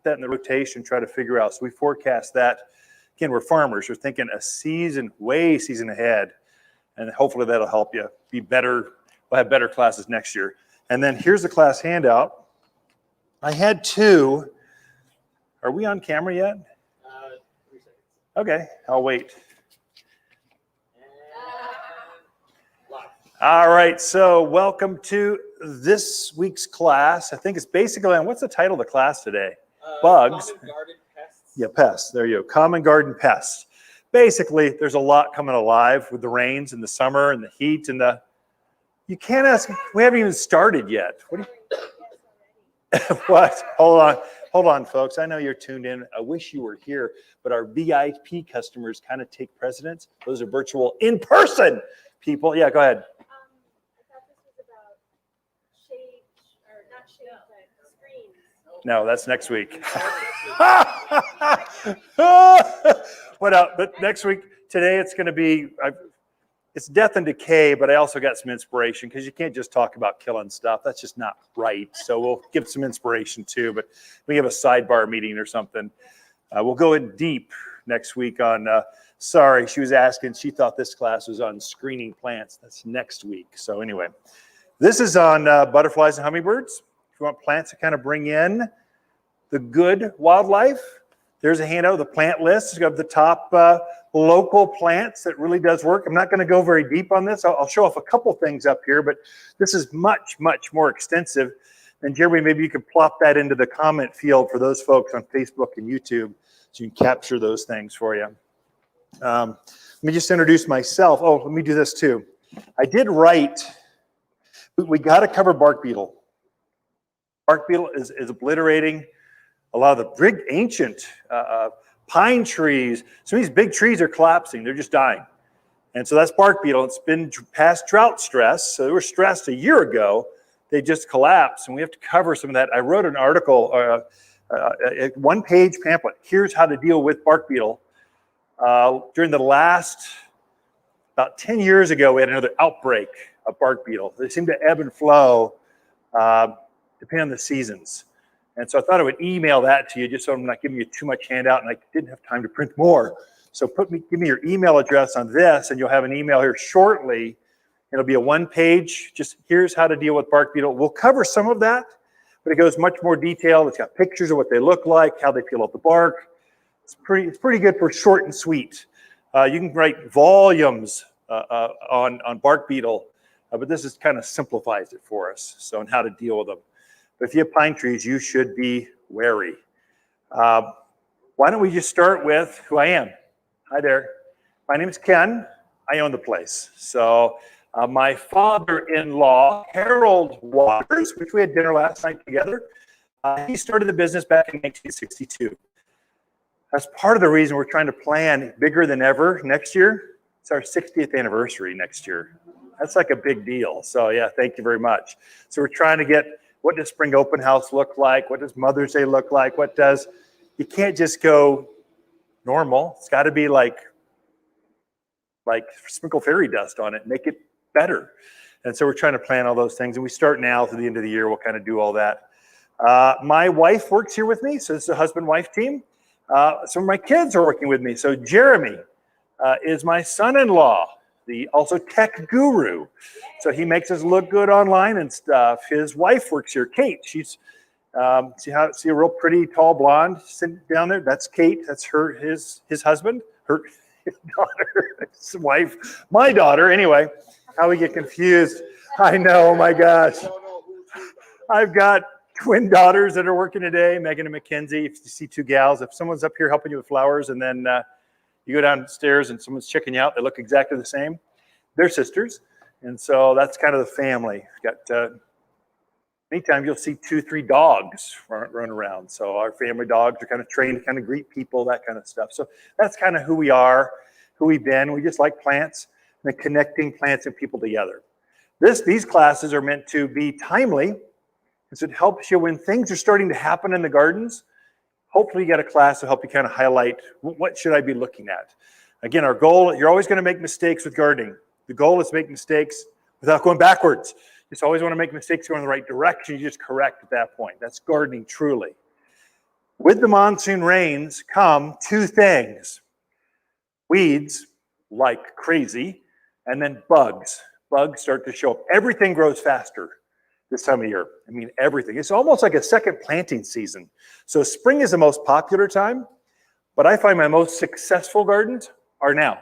that in the rotation, try to figure out. So we forecast that. Again, we're farmers. We're thinking a season ahead. And hopefully that'll help you be better. We'll have better classes next year. And then here's the class handout. I had two. Are we on camera yet? 3 seconds. Okay, I'll wait. All right, so welcome to this week's class. I think it's basically on, what's the title of the class today? Bugs. Common garden pests. Yeah, pests. There you go. Common garden pests. Basically, there's a lot coming alive with the rains and the summer and the heat and the. You can't ask. We haven't even started yet. What? What? Hold on, folks. I know you're tuned in. I wish you were here, but our VIP customers kind of take precedence. Those are virtual, in-person people. Yeah, go ahead. No, that's next week. What up? But next week, today it's going to be, it's death and decay, but I also got some inspiration because you can't just talk about killing stuff. That's just not right. So we'll give some inspiration too, but we have a sidebar meeting or something. We'll go in deep next week on, sorry, she was asking, she thought this class was on screening plants. That's next week. So anyway, this is on butterflies and hummingbirds. If you want plants to kind of bring in the good wildlife, there's a handout of the plant list. It's got the top local plants that really does work. I'm not going to go very deep on this. I'll show off a couple things up here, but this is much, much more extensive. And Jeremy, maybe you could plop that into the comment field for those folks on Facebook and YouTube so you can capture those things for you. Let me just introduce myself. Oh, let me do this too. I did write, we got to cover bark beetle. Bark beetle is obliterating a lot of the big ancient pine trees. Some of these big trees are collapsing. They're just dying. And so that's bark beetle. It's been past drought stress. So they were stressed a year ago. They just collapsed. And we have to cover some of that. I wrote an article, a one-page pamphlet. Here's how to deal with bark beetle. During the last, about 10 years ago, we had another outbreak of bark beetle. They seem to ebb and flow depending on the seasons. And so I thought I would email that to you just so I'm not giving you too much handout and I didn't have time to print more. So give me your email address on this and you'll have an email here shortly. It'll be a one-page, just here's how to deal with bark beetle. We'll cover some of that, but it goes much more detailed. It's got pictures of what they look like, how they peel off the bark. It's pretty good for short and sweet. You can write volumes on bark beetle, but this is kind of simplifies it for us, so on how to deal with them. But if you have pine trees, you should be wary. Why don't we just start with who I am? Hi there. My name is Ken. I own the place. So my father-in-law, Harold Waters, which we had dinner last night together, he started the business back in 1962. That's part of the reason we're trying to plan bigger than ever next year. It's our 60th anniversary next year. That's like a big deal. So yeah, thank you very much. So we're trying to get, what does spring open house look like? What does Mother's Day look like? You can't just go normal. It's got to be like sprinkle fairy dust on it, make it better. And so we're trying to plan all those things. And we start now to the end of the year. We'll kind of do all that. My wife works here with me. So this is a husband-wife team. Some of my kids are working with me. So Jeremy is my son-in-law, the also tech guru. So he makes us look good online and stuff. His wife works here, Kate. She's see a real pretty tall blonde sitting down there. That's Kate. That's his husband, his daughter, his wife, my daughter. Anyway, how we get confused. I know. Oh my gosh. I've got twin daughters that are working today, Megan and Mackenzie. If you see two gals, if someone's up here helping you with flowers and then you go downstairs and someone's checking you out, they look exactly the same. They're sisters. And so that's kind of the family. Got anytime you'll see 2-3 dogs run around. So our family dogs are kind of trained to kind of greet people, that kind of stuff. So that's kind of who we are, who we've been. We just like plants and connecting plants and people together. These classes are meant to be timely. And so it helps you when things are starting to happen in the gardens. Hopefully you got a class to help you kind of highlight what should I be looking at. Again, our goal, you're always going to make mistakes with gardening. The goal is to make mistakes without going backwards. You just always want to make mistakes going in the right direction. You just correct at that point. That's gardening truly. With the monsoon rains come two things. Weeds, like crazy, and then bugs. Bugs start to show up. Everything grows faster this time of year. I mean, everything. It's almost like a second planting season. So spring is the most popular time, but I find my most successful gardens are now.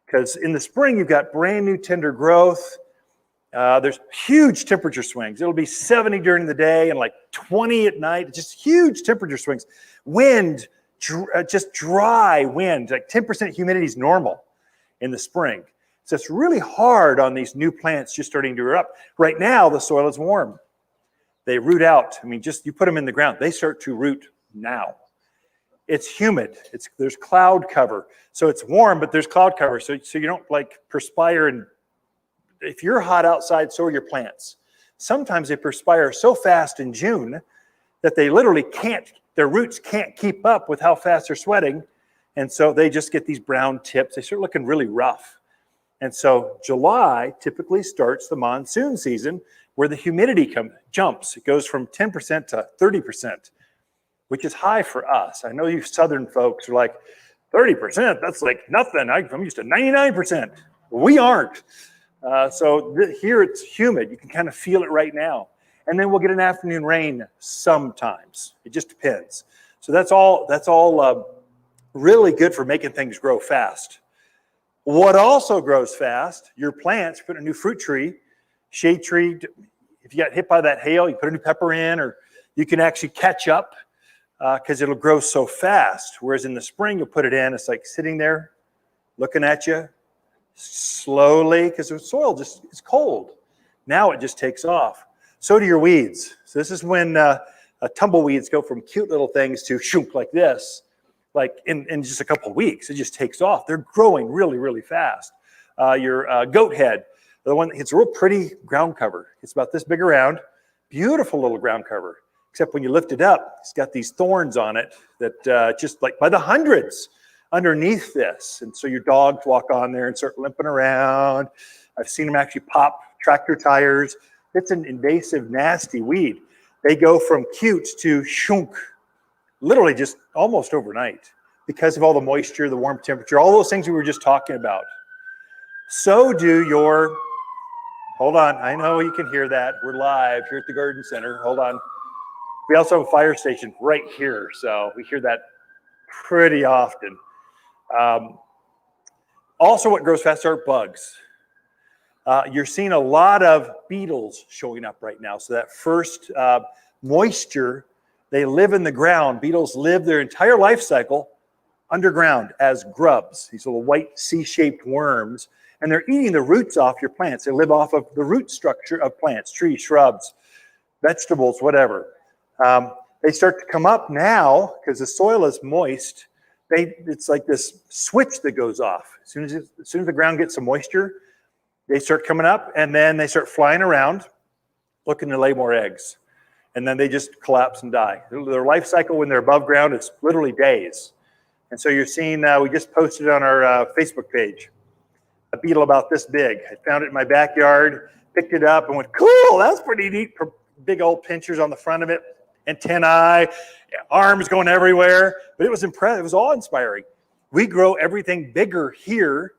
Because in the spring, you've got brand new tender growth. There's huge temperature swings. It'll be 70 during the day and like 20 at night. Just huge temperature swings. Wind, just dry wind, like 10% humidity is normal in the spring. So it's really hard on these new plants just starting to root up. Right now, the soil is warm. They root out. I mean, just you put them in the ground, they start to root now. It's humid. There's cloud cover. So it's warm, but there's cloud cover. So you don't like perspire. And if you're hot outside, so are your plants. Sometimes they perspire so fast in June that they literally can't, their roots can't keep up with how fast they're sweating. And so they just get these brown tips. They start looking really rough. And so July typically starts the monsoon season where the humidity jumps. It goes from 10% to 30%, which is high for us. I know you Southern folks are like, 30%, that's like nothing. I'm used to 99%. We aren't. Here it's humid. You can kind of feel it right now. And then we'll get an afternoon rain sometimes. It just depends. So that's all really good for making things grow fast. What also grows fast, your plants, you put a new fruit tree, shade tree, if you got hit by that hail, you put a new pepper in, or you can actually catch up because it'll grow so fast. Whereas in the spring, you'll put it in, it's like sitting there looking at you slowly because the soil just is cold. Now it just takes off. So do your weeds. So this is when tumbleweeds go from cute little things to shoop like this. Like in just a couple of weeks, it just takes off. They're growing really, really fast. Your goat head, the one, it's a real pretty ground cover. It's about this big around, beautiful little ground cover. Except when you lift it up, it's got these thorns on it that just like by the hundreds underneath this. And so your dogs walk on there and start limping around. I've seen them actually pop tractor tires. It's an invasive, nasty weed. They go from cute to shunk. Literally just almost overnight because of all the moisture, the warm temperature, all those things we were just talking about. So do your, hold on, I know you can hear that. We're live here at the Garden Center. Hold on. We also have a fire station right here, so we hear that pretty often. Also what grows fast are bugs. You're seeing a lot of beetles showing up right now. So that first moisture, they live in the ground. Beetles live their entire life cycle underground as grubs, these little white C-shaped worms, and they're eating the roots off your plants. They live off of the root structure of plants, trees, shrubs, vegetables, whatever. They start to come up now because the soil is moist. It's like this switch that goes off. As soon as the ground gets some moisture, they start coming up and then they start flying around looking to lay more eggs. And then they just collapse and die. Their life cycle when they're above ground is literally days. And so you're seeing, we just posted on our Facebook page, a beetle about this big. I found it in my backyard, picked it up and went, cool, that's pretty neat. Big old pinchers on the front of it, antennae, arms going everywhere. But it was impressive. It was awe-inspiring. We grow everything bigger here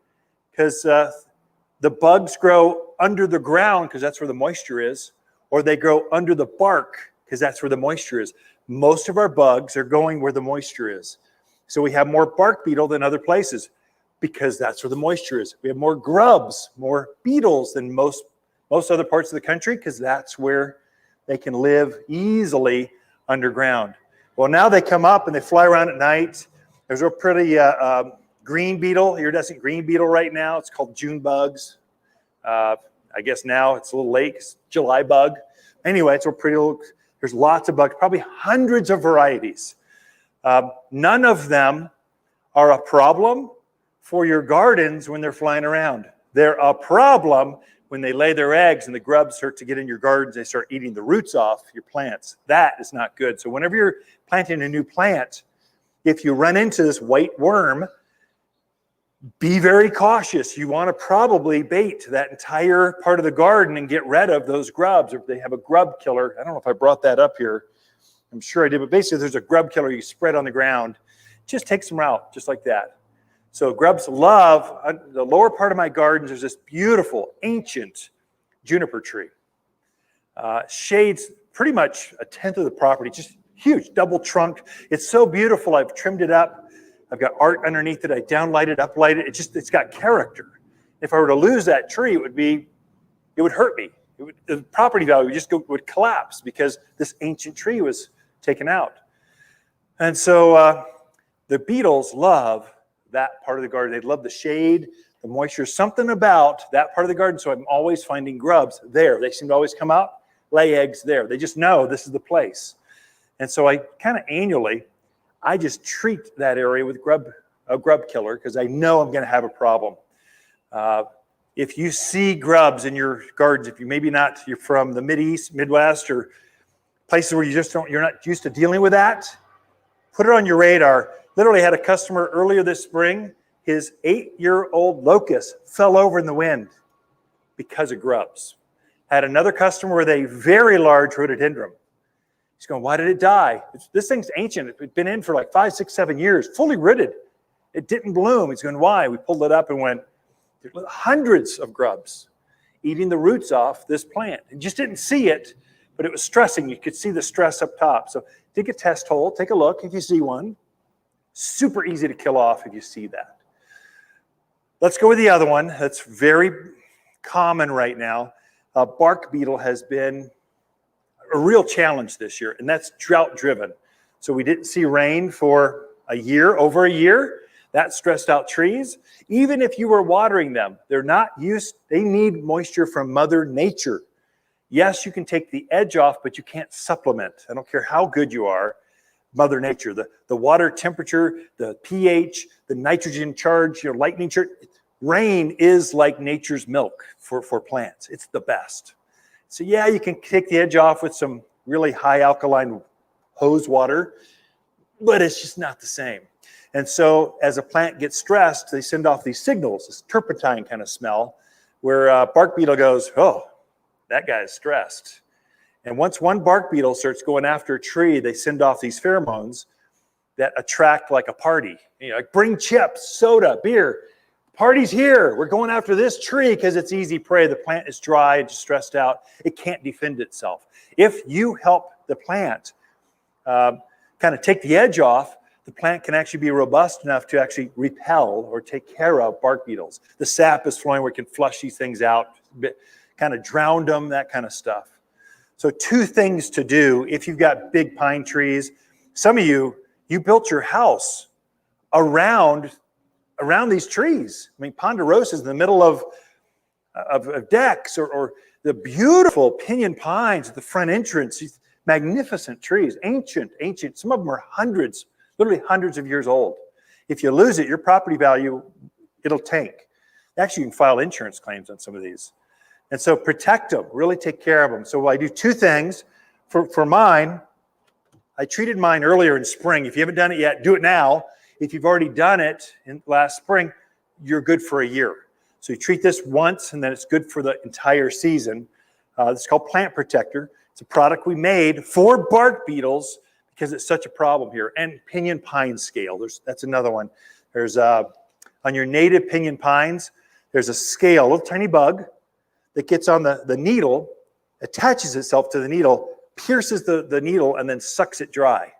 because the bugs grow under the ground because that's where the moisture is. Or they grow under the bark because that's where the moisture is. Most of our bugs are going where the moisture is. So we have more bark beetle than other places because that's where the moisture is. We have more grubs, more beetles than most other parts of the country because that's where they can live easily underground. Well, now they come up and they fly around at night. There's a pretty green beetle, iridescent green beetle right now. It's called June bugs. I guess now it's a little late, July bug. Anyway, it's a pretty little, there's lots of bugs, probably hundreds of varieties. None of them are a problem for your gardens when they're flying around. They're a problem when they lay their eggs and the grubs start to get in your gardens, they start eating the roots off your plants. That is not good. So whenever you're planting a new plant, if you run into this white worm, be very cautious. You want to probably bait that entire part of the garden and get rid of those grubs. Or if they have a grub killer, I don't know if I brought that up here. I'm sure I did, but basically there's a grub killer you spread on the ground. Just takes them out, just like that. So grubs love, the lower part of my gardens, there's this beautiful, ancient juniper tree. Shades pretty much a tenth of the property, just huge, double trunk. It's so beautiful, I've trimmed it up. I've got art underneath it, I downlight it, uplight it. It's got character. If I were to lose that tree, it would hurt me. The property value would collapse because this ancient tree was taken out. And so the beetles love that part of the garden. They love the shade, the moisture, something about that part of the garden. So I'm always finding grubs there. They seem to always come out, lay eggs there. They just know this is the place. And so I kind of annually, I just treat that area with a grub killer because I know I'm going to have a problem. If you see grubs in your gardens, if you're from the Mideast, Midwest, or places where you're not used to dealing with that, put it on your radar. Literally had a customer earlier this spring, his 8-year-old locust fell over in the wind because of grubs. Had another customer with a very large rhododendron. He's going, why did it die? This thing's ancient. It's been in for like 5, 6, 7 years, fully rooted. It didn't bloom. He's going, why? We pulled it up and went, there's hundreds of grubs eating the roots off this plant. You just didn't see it, but it was stressing. You could see the stress up top. So dig a test hole, take a look if you see one. Super easy to kill off if you see that. Let's go with the other one that's very common right now. Bark beetle has been a real challenge this year, and that's drought driven. So we didn't see rain for over a year. That stressed out trees. Even if you were watering them, they need moisture from Mother Nature. Yes, you can take the edge off, but you can't supplement. I don't care how good you are. Mother Nature, the water temperature, the pH, the nitrogen charge, lightning charge. Rain is like nature's milk for plants. It's the best. So yeah, you can take the edge off with some really high alkaline hose water, but it's just not the same. And so as a plant gets stressed, they send off these signals, this turpentine kind of smell, where bark beetle goes, oh, that guy is stressed. And once one bark beetle starts going after a tree, they send off these pheromones that attract like a party. Like bring chips, soda, beer. Party's here. We're going after this tree because it's easy prey. The plant is dry, it's stressed out. It can't defend itself. If you help the plant kind of take the edge off, the plant can actually be robust enough to actually repel or take care of bark beetles. The sap is flowing where it can flush these things out, kind of drown them, that kind of stuff. So 2 things to do if you've got big pine trees. Some of you built your house around these trees. I mean, ponderosa is in the middle of decks or the beautiful pinyon pines at the front entrance. These magnificent trees, ancient. Some of them are literally hundreds of years old. If you lose it, your property value, it'll tank. Actually, you can file insurance claims on some of these. And so protect them, really take care of them. So I do 2 things. For mine, I treated mine earlier in spring. If you haven't done it yet, do it now. If you've already done it in last spring, you're good for a year. So you treat this once, and then it's good for the entire season. It's called Plant Protector. It's a product we made for bark beetles because it's such a problem here. And pinyon pine scale, that's another one. There's on your native pinyon pines, there's a scale, a little tiny bug that gets on the needle, attaches itself to the needle, pierces the needle, and then sucks it dry.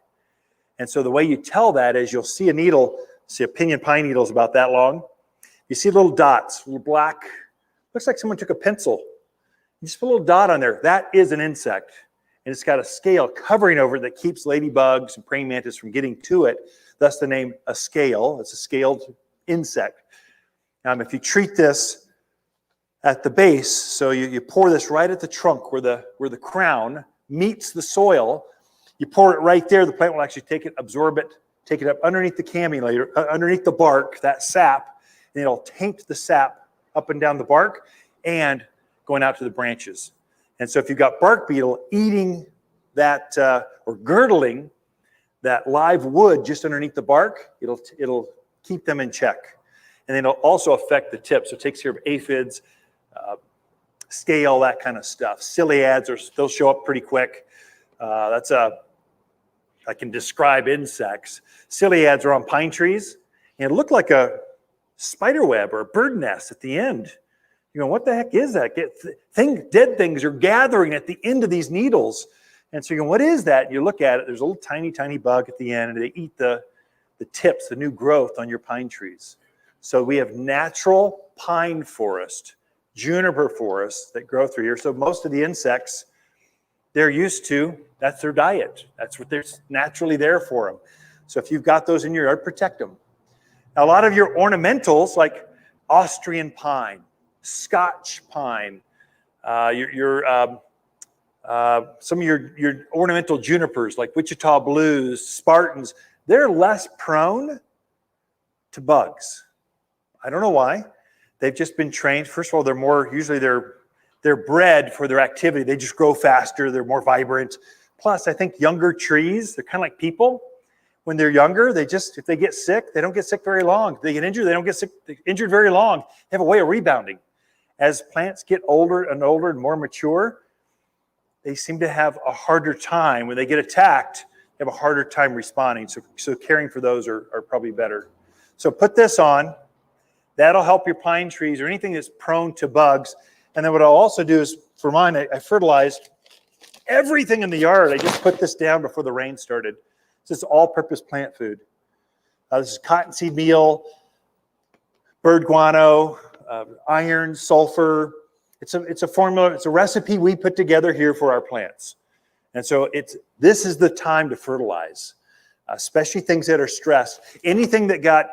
And so the way you tell that is you'll see a pinyon pine needle is about that long. You see little dots, little black, looks like someone took a pencil. You just put a little dot on there. That is an insect. And it's got a scale covering over it that keeps ladybugs and praying mantis from getting to it. Thus the name a scale. It's a scaled insect. If you treat this at the base, so you pour this right at the trunk where the crown meets the soil, you pour it right there, the plant will actually take it, absorb it, take it up underneath the cammulator, underneath the bark, that sap, and it'll taint the sap up and down the bark and going out to the branches. And so if you've got bark beetle eating that or girdling that live wood just underneath the bark, it'll keep them in check. And it'll also affect the tip. So it takes care of aphids, scale, that kind of stuff. Ciliads, they'll show up pretty quick. That's a I can describe insects. Ciliads are on pine trees, and it looked like a spider web or a bird nest at the end. You know, what the heck is that? Dead things are gathering at the end of these needles. And so you go, what is that? And you look at it, there's a little tiny, tiny bug at the end, and they eat the tips, the new growth on your pine trees. So we have natural pine forest, juniper forests that grow through here. So most of the insects, they're used to, that's their diet. That's what they're naturally there for them. So if you've got those in your yard, protect them. Now, a lot of your ornamentals, like Austrian pine, Scotch pine, some of your ornamental junipers, like Wichita blues, Spartans, they're less prone to bugs. I don't know why. They've just been trained. First of all, usually they're bred for their activity. They just grow faster. They're more vibrant. Plus, I think younger trees, they're kind of like people. When they're younger, if they get sick, they don't get sick very long. If they get injured, they don't get injured very long. They have a way of rebounding. As plants get older and older and more mature, they seem to have a harder time. When they get attacked, they have a harder time responding. So caring for those are probably better. So put this on. That'll help your pine trees or anything that's prone to bugs. And then what I'll also do is, for mine, I fertilized everything in the yard. I just put this down before the rain started. This is all-purpose plant food. This is cottonseed meal, bird guano, iron, sulfur. It's a formula. It's a recipe we put together here for our plants. And so this is the time to fertilize, especially things that are stressed. Anything that got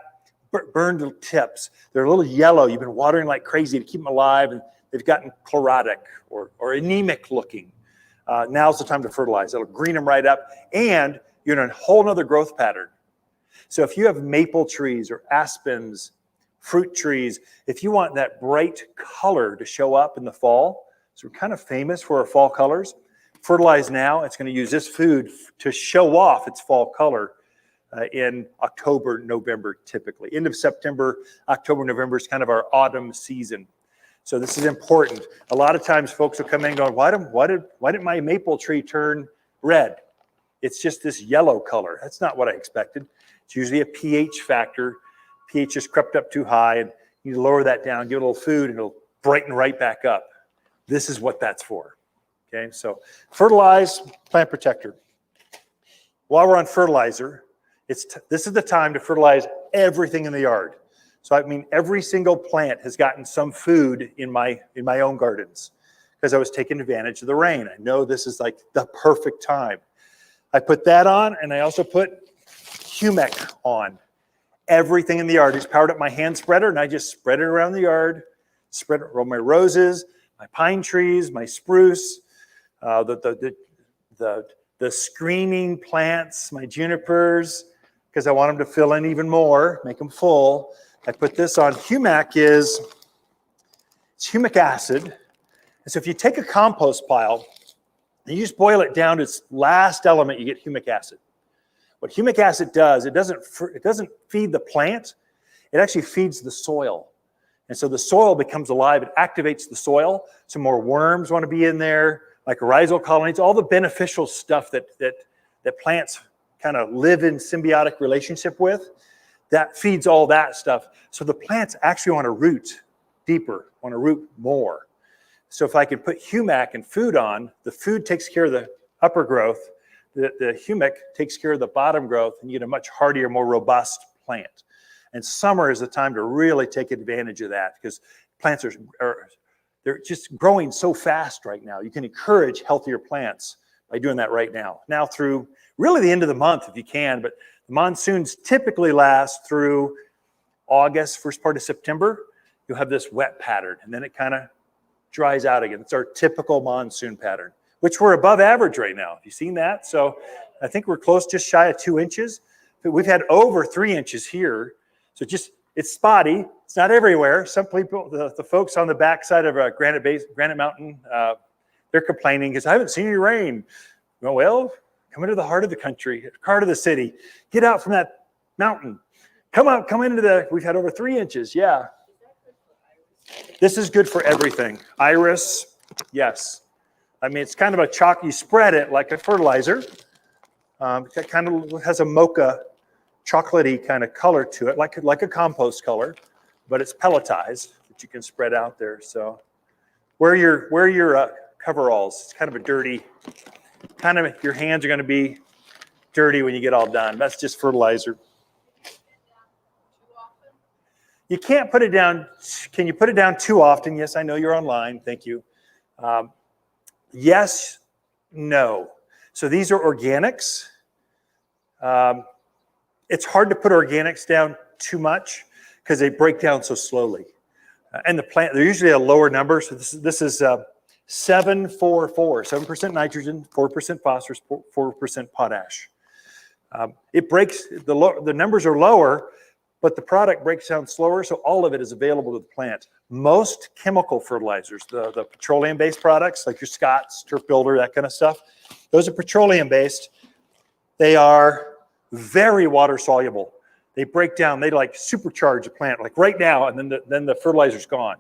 burned tips, they're a little yellow. You've been watering like crazy to keep them alive, and they've gotten chlorotic or anemic looking. Now's the time to fertilize. It'll green them right up, and you're in a whole nother growth pattern. So if you have maple trees or aspens, fruit trees, if you want that bright color to show up in the fall, so we're kind of famous for our fall colors, fertilize now. It's going to use this food to show off its fall color in October, November, typically. End of September, October, November is kind of our autumn season. So this is important. A lot of times folks will come in going, why did my maple tree turn red? It's just this yellow color. That's not what I expected. It's usually a pH factor. pH has crept up too high, and you need to lower that down, give it a little food, and it'll brighten right back up. This is what that's for. Okay, so fertilize, plant protector. While we're on fertilizer, this is the time to fertilize everything in the yard. So I mean, every single plant has gotten some food in my own gardens because I was taking advantage of the rain. I know this is like the perfect time. I put that on, and I also put humic on. Everything in the yard is powered up my hand spreader, and I just spread it around the yard, spread it around my roses, my pine trees, my spruce, the screening plants, my junipers, because I want them to fill in even more, make them full. I put this on. Humic it's humic acid. And so if you take a compost pile and you just boil it down to its last element, you get humic acid. What humic acid does, it doesn't feed the plant, it actually feeds the soil. And so the soil becomes alive, it activates the soil, so more worms want to be in there, mycorrhizal colonies, all the beneficial stuff that plants kind of live in symbiotic relationship with, that feeds all that stuff. So the plants actually want to root deeper, want to root more. So if I can put humic and food on, the food takes care of the upper growth, the humic takes care of the bottom growth, and you get a much hardier, more robust plant. And summer is the time to really take advantage of that because plants they're just growing so fast right now. You can encourage healthier plants by doing that right now. Now through really the end of the month if you can, but the monsoons typically last through August, first part of September. You'll have this wet pattern, and then it kind of dries out again. It's our typical monsoon pattern, which we're above average right now. Have you seen that? So I think we're close, just shy of 2 inches. But we've had over 3 inches here. So it's spotty. It's not everywhere. Some people, the folks on the backside of Granite Mountain, they're complaining because I haven't seen any rain. Well, come into the heart of the country, heart of the city. Get out from that mountain. Come into we've had over 3 inches. Yeah. This is good for everything. Iris, yes. I mean, it's kind of a chalk. You spread it like a fertilizer. It kind of has a mocha chocolatey kind of color to it, like a compost color, but it's pelletized that you can spread out there. So wear your coveralls. It's kind of a dirty, your hands are going to be dirty when you get all done. That's just fertilizer. You can't put it down. Can you put it down too often? Yes, I know you're online. Thank you. Yes, no. So these are organics. It's hard to put organics down too much because they break down so slowly. And the plant, they're usually a lower number. So this is 7-4-4, 7% nitrogen, 4% phosphorus, 4% potash. It breaks, the numbers are lower, but the product breaks down slower, so all of it is available to the plant. Most chemical fertilizers, the petroleum-based products, like your Scott's, Turf Builder, that kind of stuff, those are petroleum-based. They are very water-soluble. They break down, they like supercharge a plant, like right now, and then the fertilizer's gone.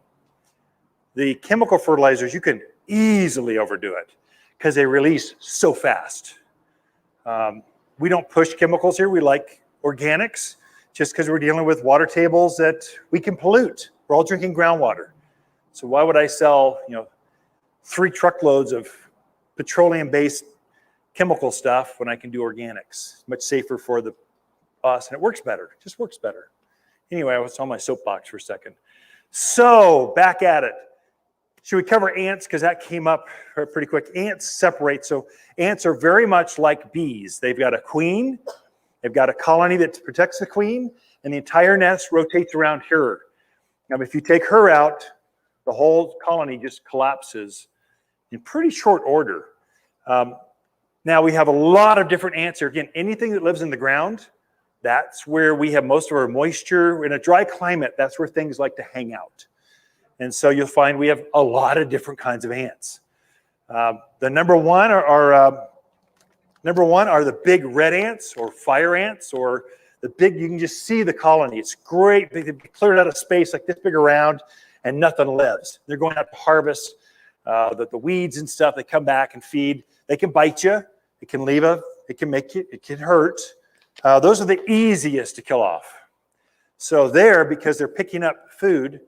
The chemical fertilizers, you can easily overdo it because they release so fast. We don't push chemicals here. We like organics just because we're dealing with water tables that we can pollute. We're all drinking groundwater. So why would I sell, 3 truckloads of petroleum-based chemical stuff when I can do organics? It's much safer for us, and it works better. It just works better. Anyway, I was on my soapbox for a second. So back at it. Should we cover ants? Because that came up pretty quick. Ants separate. So ants are very much like bees. They've got a queen. They've got a colony that protects the queen, and the entire nest rotates around her. Now, if you take her out, the whole colony just collapses in pretty short order. Now, we have a lot of different ants here. Again, anything that lives in the ground, that's where we have most of our moisture. In a dry climate, that's where things like to hang out. And so you'll find we have a lot of different kinds of ants. The number one are the big red ants or fire ants, or the big, you can just see the colony. It's great. They've cleared out a space like this big around and nothing lives. They're going out to harvest the weeds and stuff. They come back and feed. They can bite you. It can leave it can make you, it can hurt. Those are the easiest to kill off. So because they're picking up food,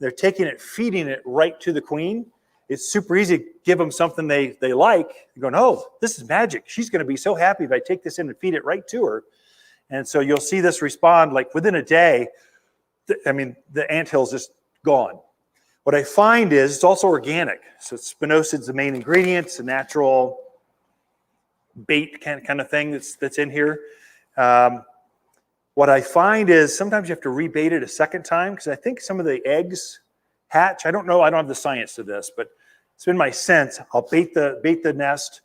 they're taking it, feeding it right to the queen. It's super easy to give them something they like. You're going, oh, this is magic. She's going to be so happy if I take this in and feed it right to her. And so you'll see this respond like within a day. The anthill's just gone. What I find is it's also organic. So spinosid's the main ingredient. It's a natural bait kind of thing that's in here. What I find is sometimes you have to rebait it a second time because I think some of the eggs hatch. I don't know. I don't have the science to this, but it's been my sense. I'll bait the nest.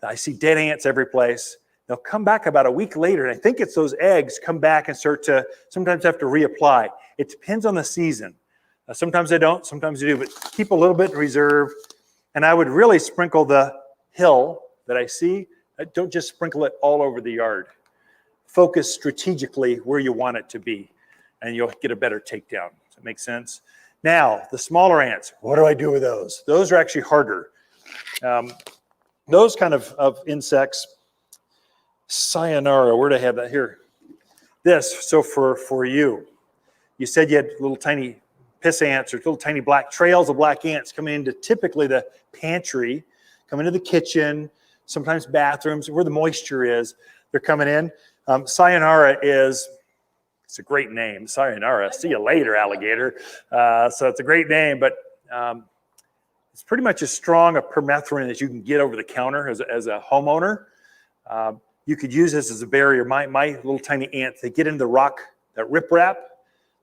I see dead ants every place. They'll come back about a week later, and I think it's those eggs come back and start to sometimes have to reapply. It depends on the season. Sometimes I don't, sometimes I do, but keep a little bit in reserve. And I would really sprinkle the hill that I see. Don't just sprinkle it all over the yard. Focus strategically where you want it to be, and you'll get a better takedown. Does that make sense? Now, the smaller ants, what do I do with those? Those are actually harder. Those kind of insects, sayonara, where do I have that here? This, so for you said you had little tiny piss ants or little tiny black trails of black ants coming into typically the pantry, coming into the kitchen, sometimes bathrooms, where the moisture is. They're coming in. Sayonara it's a great name, sayonara. See you later, alligator. So it's a great name, but it's pretty much as strong a permethrin as you can get over the counter as a homeowner. You could use this as a barrier. My little tiny ants, they get into the rock, that riprap,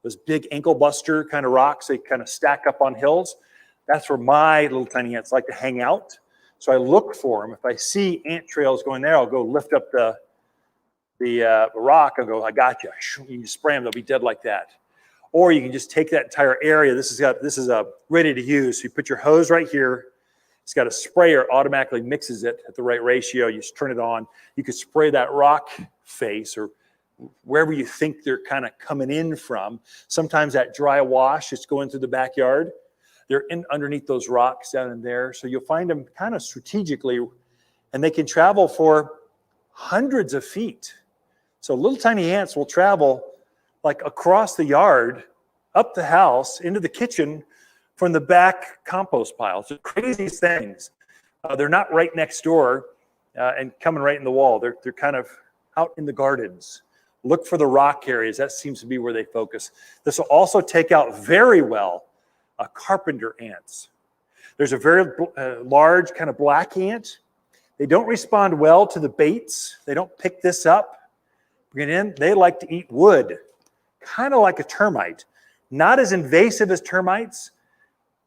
those big ankle buster kind of rocks, they kind of stack up on hills. That's where my little tiny ants like to hang out. So I look for them. If I see ant trails going there, I'll go lift up the rock and go, I got you. You spray them, they'll be dead like that. Or you can just take that entire area. This is ready to use. So you put your hose right here. It's got a sprayer, automatically mixes it at the right ratio. You just turn it on. You could spray that rock face or wherever you think they're kind of coming in from. Sometimes that dry wash is going through the backyard. They're underneath those rocks down in there. So you'll find them kind of strategically, and they can travel for hundreds of feet. So little tiny ants will travel like across the yard, up the house, into the kitchen from the back compost pile. It's the craziest things. They're not right next door and coming right in the wall. They're kind of out in the gardens. Look for the rock areas. That seems to be where they focus. This will also take out very well carpenter ants. There's a very large kind of black ant. They don't respond well to the baits. They don't pick this up. Bring it in. They like to eat wood, kind of like a termite. Not as invasive as termites,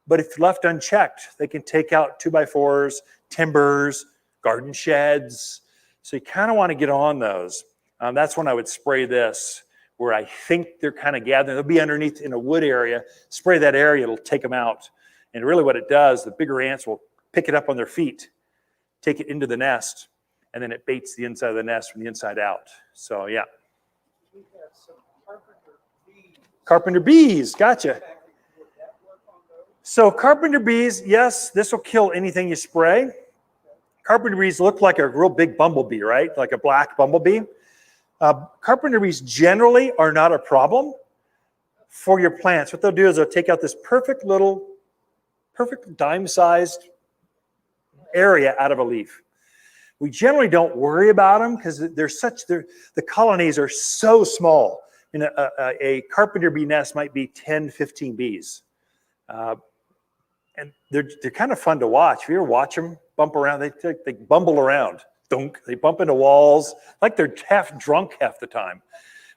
but if left unchecked, they can take out 2x4s, timbers, garden sheds. So you kind of want to get on those. That's when I would spray this, where I think they're kind of gathering. They'll be underneath in a wood area. Spray that area, it'll take them out. And really what it does, the bigger ants will pick it up on their feet, take it into the nest, and then it baits the inside of the nest from the inside out. So yeah. We have some carpenter bees. Carpenter bees, gotcha. So carpenter bees, yes, this will kill anything you spray. Carpenter bees look like a real big bumblebee, right? Like a black bumblebee. Carpenter bees generally are not a problem for your plants. What they'll do is they'll take out this perfect dime-sized area out of a leaf. We generally don't worry about them because the colonies are so small. You know, a carpenter bee nest might be 10, 15 bees. And they're kind of fun to watch. If you ever watch them bump around, they bumble around. Dunk. They bump into walls like they're half drunk half the time.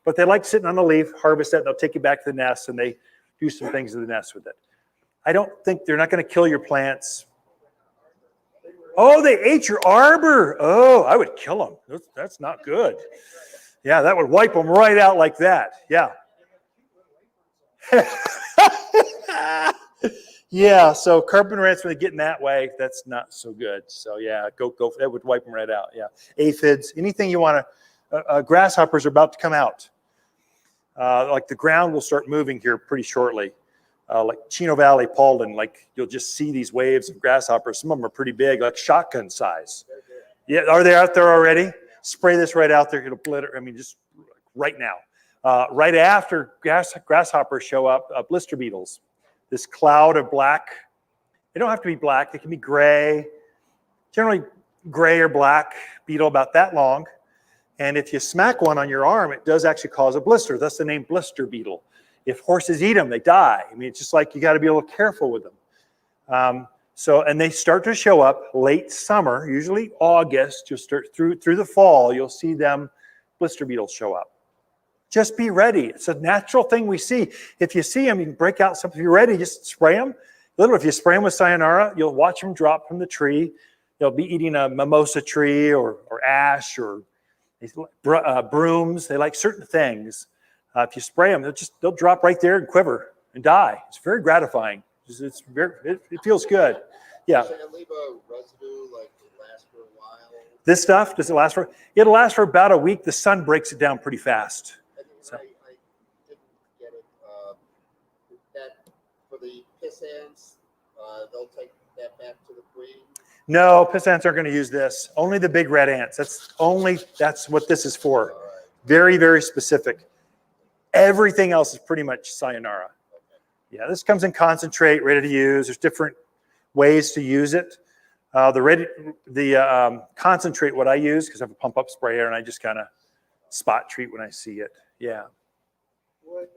But they like sitting on the leaf, harvest that, and they'll take it back to the nest, and they do some things to the nest with it. I don't think they're not going to kill your plants. Oh, they ate your arbor. Oh, I would kill them. That's not good. Yeah, that would wipe them right out like that. Yeah. Yeah, so carpenter ants, when they get in that way, that's not so good. So yeah, go. That would wipe them right out. Yeah, aphids, anything you want to. Grasshoppers are about to come out. Like the ground will start moving here pretty shortly. Like Chino Valley, Paulden, like you'll just see these waves of grasshoppers. Some of them are pretty big, like shotgun size. Yeah, are they out there already? Spray this right out there. It'll blitter. I mean, just right now. Right after grasshoppers show up, blister beetles. This cloud of black. They don't have to be black. They can be gray. Generally gray or black beetle about that long. And if you smack one on your arm, it does actually cause a blister. That's the name blister beetle. If horses eat them, they die. I mean, it's just like you got to be a little careful with them. And they start to show up late summer, usually August. You'll start through the fall. You'll see them blister beetles show up. Just be ready. It's a natural thing we see. If you see them, you can break out something. If you're ready, just spray them. Literally, if you spray them with sayonara, you'll watch them drop from the tree. They'll be eating a mimosa tree or ash or brooms. They like certain things. If you spray them, they'll drop right there and quiver and die. It's very gratifying. It feels good. Yeah. Does it leave a residue, like it lasts for a while? This stuff, does it last for? It'll last for about a week. The sun breaks it down pretty fast. I didn't get it. That for the piss ants, they'll take that back to the queen. No, piss ants aren't going to use this. Only the big red ants. That's what this is for. Right. Very, very specific. Everything else is pretty much sayonara. Okay. Yeah, this comes in concentrate, ready to use. There's different ways to use it. The concentrate, what I use, because I have a pump up sprayer and I just kind of spot treat when I see it. Yeah. Would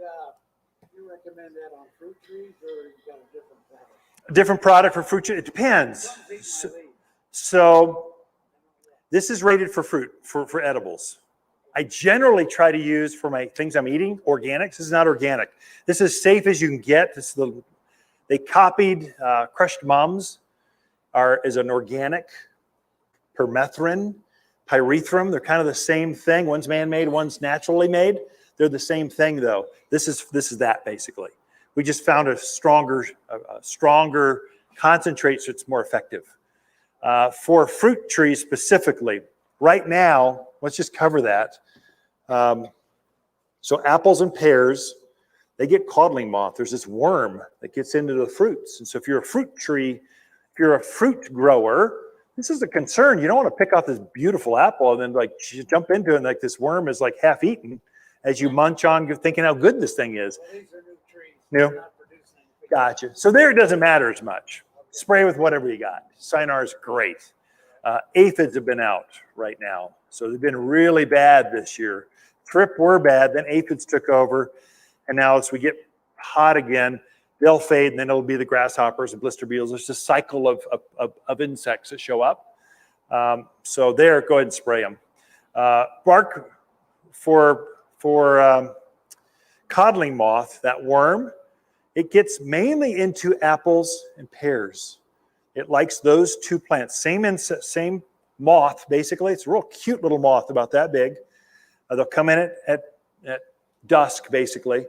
you recommend that on fruit trees, or you got a different product? A different product for fruit trees? It depends. So this is rated for fruit, for edibles. I generally try to use for my things I'm eating, organics. This is not organic. This is safe as you can get. They copied crushed mums is an organic permethrin, pyrethrum. They're kind of the same thing. One's man-made, one's naturally made. They're the same thing, though. This is that basically. We just found a stronger concentrate, so it's more effective. For fruit trees specifically, right now, let's just cover that. So apples and pears, they get codling moth. There's this worm that gets into the fruits. And so if you're a fruit tree, if you're a fruit grower, This is a concern. You don't want to pick off this beautiful apple and then like you jump into it and like this worm is like half eaten as you munch on thinking how good this thing is. Well, these are new trees. New? They're not producing anything. Gotcha. So there it doesn't matter as much. Spray with whatever you got. Cyanide is great. Aphids have been out right now. So they've been really bad this year. Thrip were bad, then aphids took over. And now as we get hot again, they'll fade, and then it'll be the grasshoppers and blister beetles. There's a cycle of insects that show up. So there, go ahead and spray them. Bark for codling moth, that worm, it gets mainly into apples and pears. It likes those two plants. Same moth, basically. It's a real cute little moth, about that big. They'll come in at dusk, basically.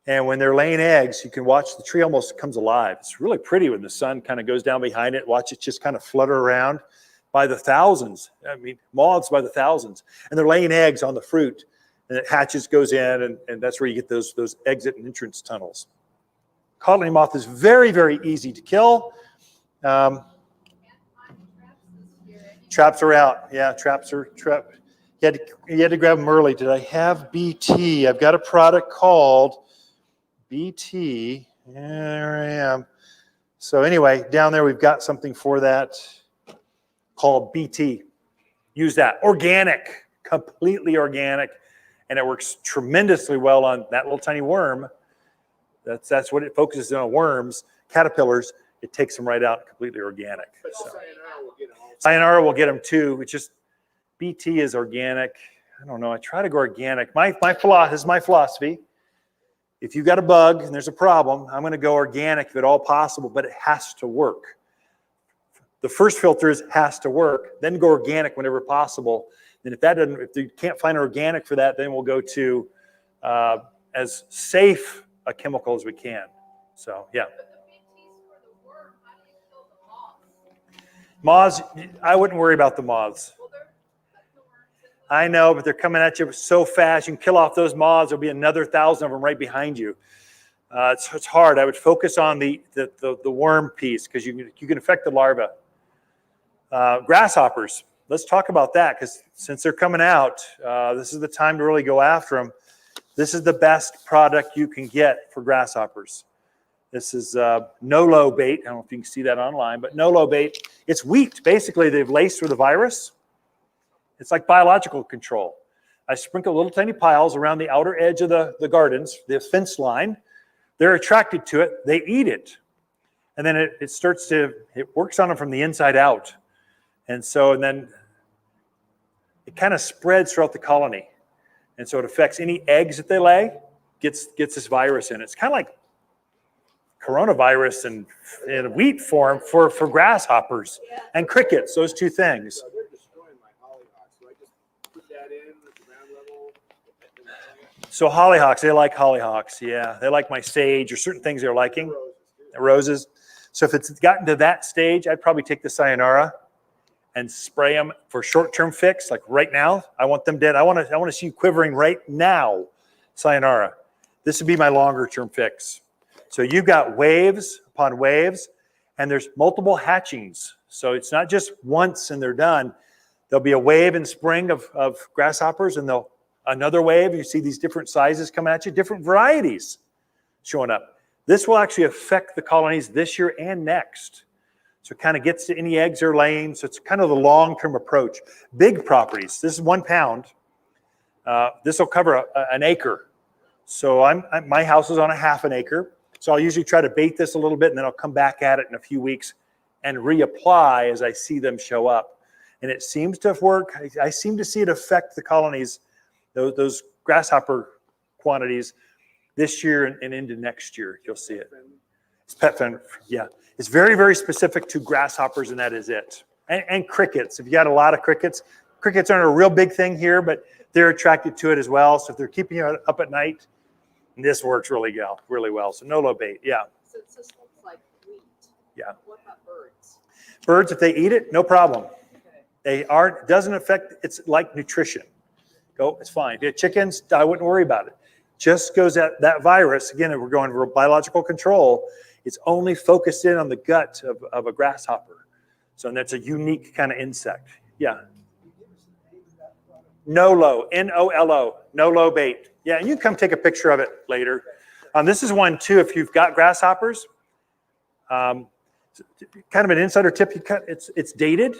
And when they're laying eggs, you can watch the tree almost comes alive. It's really pretty when the sun kind of goes down behind it. Watch it just kind of flutter around by the thousands. I mean, moths by the thousands. And they're laying eggs on the fruit. And it hatches, goes in, and that's where you get those exit and entrance tunnels. Codling moth is very, very easy to kill. Traps are out. Yeah, traps are trapped. You had to grab them early. Did I have BT? I've got a product called BT. There I am. So anyway, down there we've got something for that called BT. Use that. Organic, completely organic, and it works tremendously well on that little tiny worm. That's what it focuses on, worms, caterpillars. It takes them right out, completely organic. So. Sayonara will get them too. It's just BT is organic. I don't know. I try to go organic. My philosophy. If you've got a bug and there's a problem, I'm going to go organic if at all possible, but it has to work. The first filter is has to work. Then go organic whenever possible. And if you can't find organic for that, then we'll go to as safe a chemical as we can. So yeah. Moths, I wouldn't worry about the moths. I know, but they're coming at you so fast. You can kill off those moths. There'll be another 1,000 of them right behind you. It's hard. I would focus on the worm piece because you can affect the larva. Grasshoppers. Let's talk about that because since they're coming out, this is the time to really go after them. This is the best product you can get for grasshoppers. This is no-low bait. I don't know if you can see that online, but no-low bait. It's wheat. Basically, they've laced with a virus. It's like biological control. I sprinkle little tiny piles around the outer edge of the gardens, the fence line. They're attracted to it. They eat it. And then it works on them from the inside out. And then it kind of spreads throughout the colony. And so it affects any eggs that they lay, gets this virus in. It's kind of like coronavirus in wheat form for grasshoppers and crickets, those two things. So they're destroying my hollyhocks. Do I just put that in at the ground level? So hollyhocks, they like hollyhocks. Yeah, they like my sage or certain things they're liking. Roses. So if it's gotten to that stage, I'd probably take the sayonara and spray them for short-term fix. Like right now, I want them dead. I want to see you quivering right now. Sayonara. This would be my longer-term fix. So you've got waves upon waves, and there's multiple hatchings. So it's not just once and they're done. There'll be a wave in spring of grasshoppers, and another wave. You see these different sizes come at you, different varieties showing up. This will actually affect the colonies this year and next. So it kind of gets to any eggs they're laying. So it's kind of the long-term approach. Big properties. This is 1 pound. This will cover an acre. So my house is on a half an acre. So I'll usually try to bait this a little bit, and then I'll come back at it in a few weeks and reapply as I see them show up. And it seems to work. I seem to see it affect the colonies, those grasshopper quantities this year and into next year. You'll see it. It's pet friendly. Yeah. It's very, very specific to grasshoppers, and that is it. And crickets. If you got a lot of crickets aren't a real big thing here, but they're attracted to it as well. So if they're keeping you up at night, this works really well. So no-low bait, yeah. So this looks like wheat. Yeah. What about birds? Birds, if they eat it, no problem. Okay. Doesn't affect, it's like nutrition. It's fine. If you have chickens, I wouldn't worry about it. Just goes at that virus. Again, if we're going for biological control, it's only focused in on the gut of a grasshopper. So and that's a unique kind of insect. Yeah. Nolo, N-O-L-O, Nolo bait. Yeah, and you can come take a picture of it later. This is one too, if you've got grasshoppers. Kind of an insider tip, it's dated.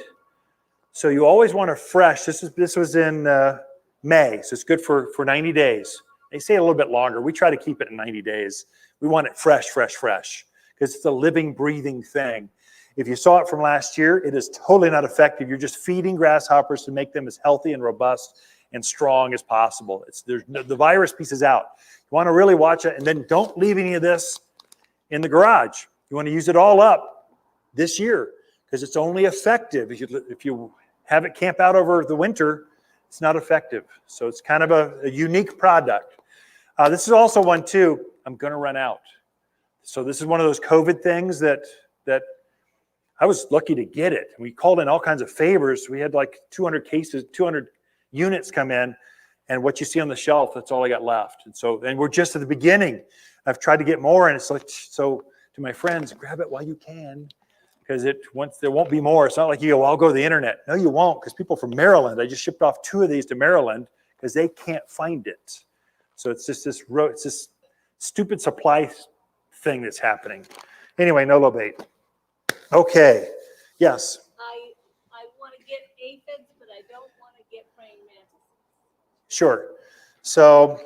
So you always want a fresh. This was in May, so it's good for 90 days. They say a little bit longer. We try to keep it in 90 days. We want it fresh, because it's a living, breathing thing. If you saw it from last year, it is totally not effective. You're just feeding grasshoppers to make them as healthy and robust and strong as possible. The virus piece is out. You want to really watch it, and then don't leave any of this in the garage. You want to use it all up this year because it's only effective if you have it camp out over the winter. It's not effective. So it's kind of a unique product. This is also one too. I'm going to run out. So this is one of those COVID things that I was lucky to get it. We called in all kinds of favors. We had like 200 cases, 200 units come in, and what you see on the shelf, that's all I got left. And we're just at the beginning. I've tried to get more, and it's like, so to my friends, grab it while you can, because there won't be more. It's not like you go, I'll go to the internet. No, you won't, because people from Maryland, I just shipped off 2 of these to Maryland because they can't find it. So it's just this stupid supply thing that's happening. Anyway, Nolo bait. Okay, yes. I want to get aphids, but I don't want to get praying mantises. Sure. So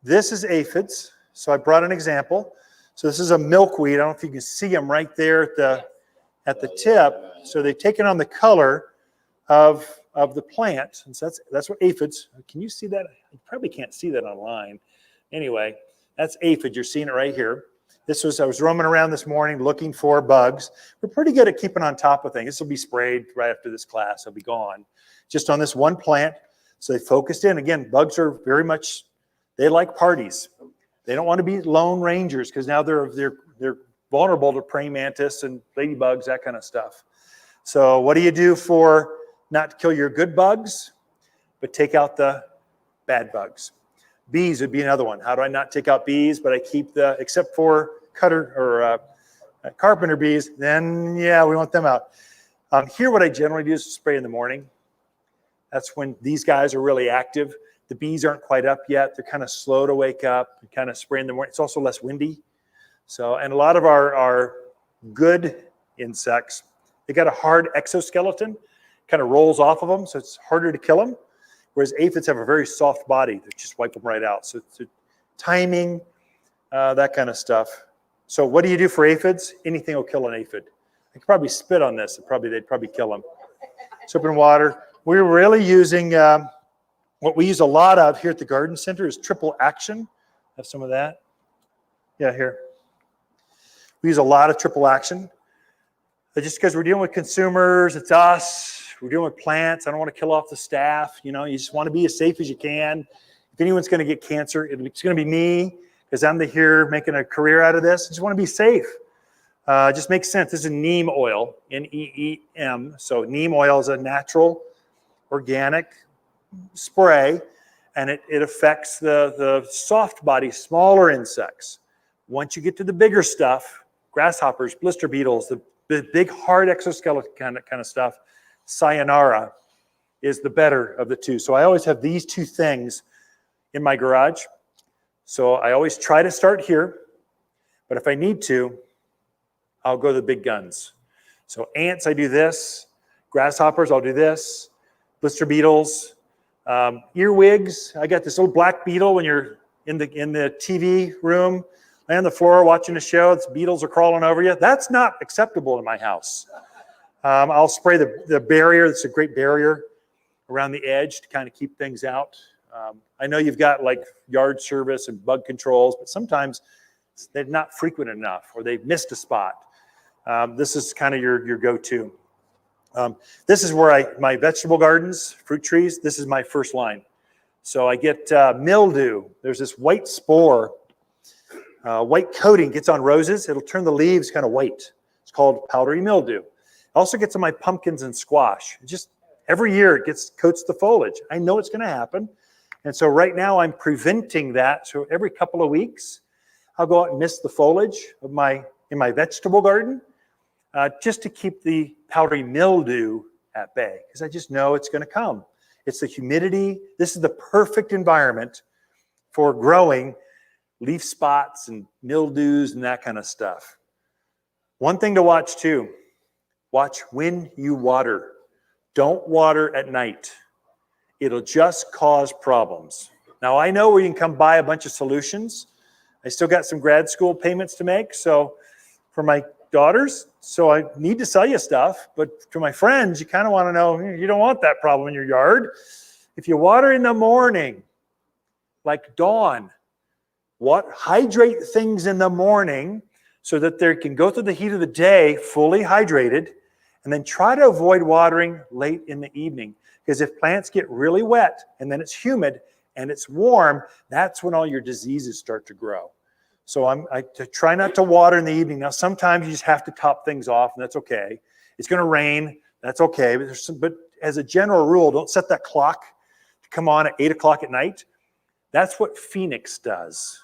this is aphids. So I brought an example. So this is a milkweed. I don't know if you can see them right there at the tip. So they've taken on the color of the plant. And so that's what aphids. Can you see that? You probably can't see that online. Anyway, that's aphid. You're seeing it right here. I was roaming around this morning looking for bugs. We're pretty good at keeping on top of things. This will be sprayed right after this class. It'll be gone. Just on this one plant. So they focused in. Again, bugs are they like parties. They don't want to be lone rangers because now they're vulnerable to praying mantis and ladybugs, that kind of stuff. So what do you do for not to kill your good bugs, but take out the bad bugs? Bees would be another one. How do I not take out bees, but I keep except for carpenter bees, then yeah, we want them out. Here what I generally do is spray in the morning. That's when these guys are really active. The bees aren't quite up yet. They're kind of slow to wake up. You kind of spray in the morning. It's also less windy. So, and a lot of our good insects, they got a hard exoskeleton, kind of rolls off of them, so it's harder to kill them. Whereas aphids have a very soft body that just wipe them right out. So timing, that kind of stuff. So what do you do for aphids? Anything will kill an aphid. I could probably spit on this. They'd probably kill them. Soap and water. We're really using, what we use a lot of here at the garden center is triple action. Have some of that. Yeah, here. We use a lot of triple action. Just because we're dealing with consumers, it's us. We're dealing with plants. I don't want to kill off the staff. You just want to be as safe as you can. If anyone's going to get cancer, it's going to be me because I'm here making a career out of this. I just want to be safe. It just makes sense. This is neem oil, N-E-E-M. So neem oil is a natural, organic spray, and it affects the soft body, smaller insects. Once you get to the bigger stuff, grasshoppers, blister beetles, the big hard exoskeleton kind of stuff, sayonara is the better of the two. So I always have these 2 things in my garage. So I always try to start here, but if I need to, I'll go to the big guns. So ants, I do this. Grasshoppers, I'll do this. Blister beetles, earwigs. I got this little black beetle when you're in the TV room, lay on the floor watching a show, the beetles are crawling over you. That's not acceptable in my house. I'll spray the barrier. That's a great barrier around the edge to kind of keep things out. I know you've got like yard service and bug controls, but sometimes they're not frequent enough or they've missed a spot. This is kind of your go-to. This is where my vegetable gardens, fruit trees, this is my first line. So I get mildew. There's this white spore, white coating gets on roses. It'll turn the leaves kind of white. It's called powdery mildew. Also gets on my pumpkins and squash. Just every year it coats the foliage. I know it's going to happen. And so right now I'm preventing that. So every couple of weeks, I'll go out and mist the foliage in my vegetable garden. just to keep the powdery mildew at bay, because I just know it's going to come. It's the humidity. This is the perfect environment for growing leaf spots and mildews and that kind of stuff. One thing to watch too, watch when you water. Don't water at night. It'll just cause problems. Now I know we can come buy a bunch of solutions. I still got some grad school payments to make, so for my daughters, so I need to sell you stuff, but to my friends, you kind of want to know, you don't want that problem in your yard. If you water in the morning, like dawn, hydrate things in the morning so that they can go through the heat of the day fully hydrated, and then try to avoid watering late in the evening. Because if plants get really wet and then it's humid and it's warm, that's when all your diseases start to grow. So I try not to water in the evening. Now, sometimes you just have to top things off, and that's okay. It's going to rain. That's okay. But as a general rule, don't set that clock to come on at 8 o'clock at night. That's what Phoenix does.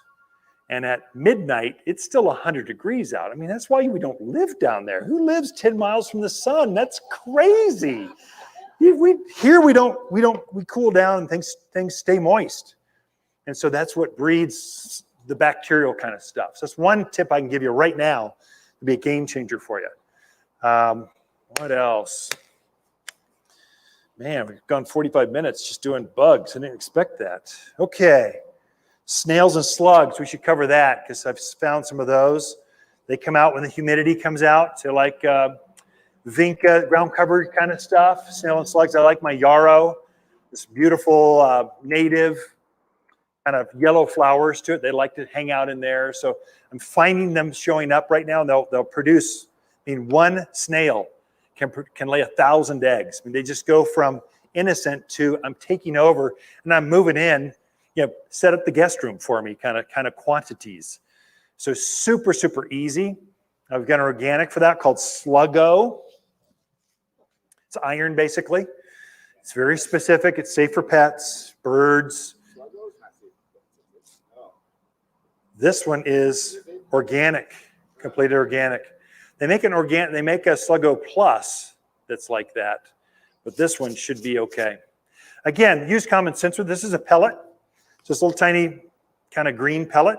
And at midnight, it's still 100 degrees out. I mean, that's why we don't live down there. Who lives 10 miles from the sun? That's crazy. We cool down and things stay moist. And so that's what breeds the bacterial kind of stuff. So that's one tip I can give you right now to be a game changer for you. What else? Man, we've gone 45 minutes just doing bugs. I didn't expect that. Okay. Snails and slugs, we should cover that because I've found some of those. They come out when the humidity comes out. They're like vinca, ground cover kind of stuff. Snail and slugs. I like my yarrow. This beautiful native kind of yellow flowers to it. They like to hang out in there. So I'm finding them showing up right now. And they'll produce, one snail can lay 1,000 eggs. They just go from innocent to I'm taking over and I'm moving in, set up the guest room for me kind of quantities. So super, super easy. I've got an organic for that called Sluggo. It's iron basically. It's very specific. It's safe for pets, birds. This one is organic, completely organic. They make a Sluggo Plus that's like that, but this one should be okay. Again, use common sense with this. Is a pellet. It's this little tiny kind of green pellet.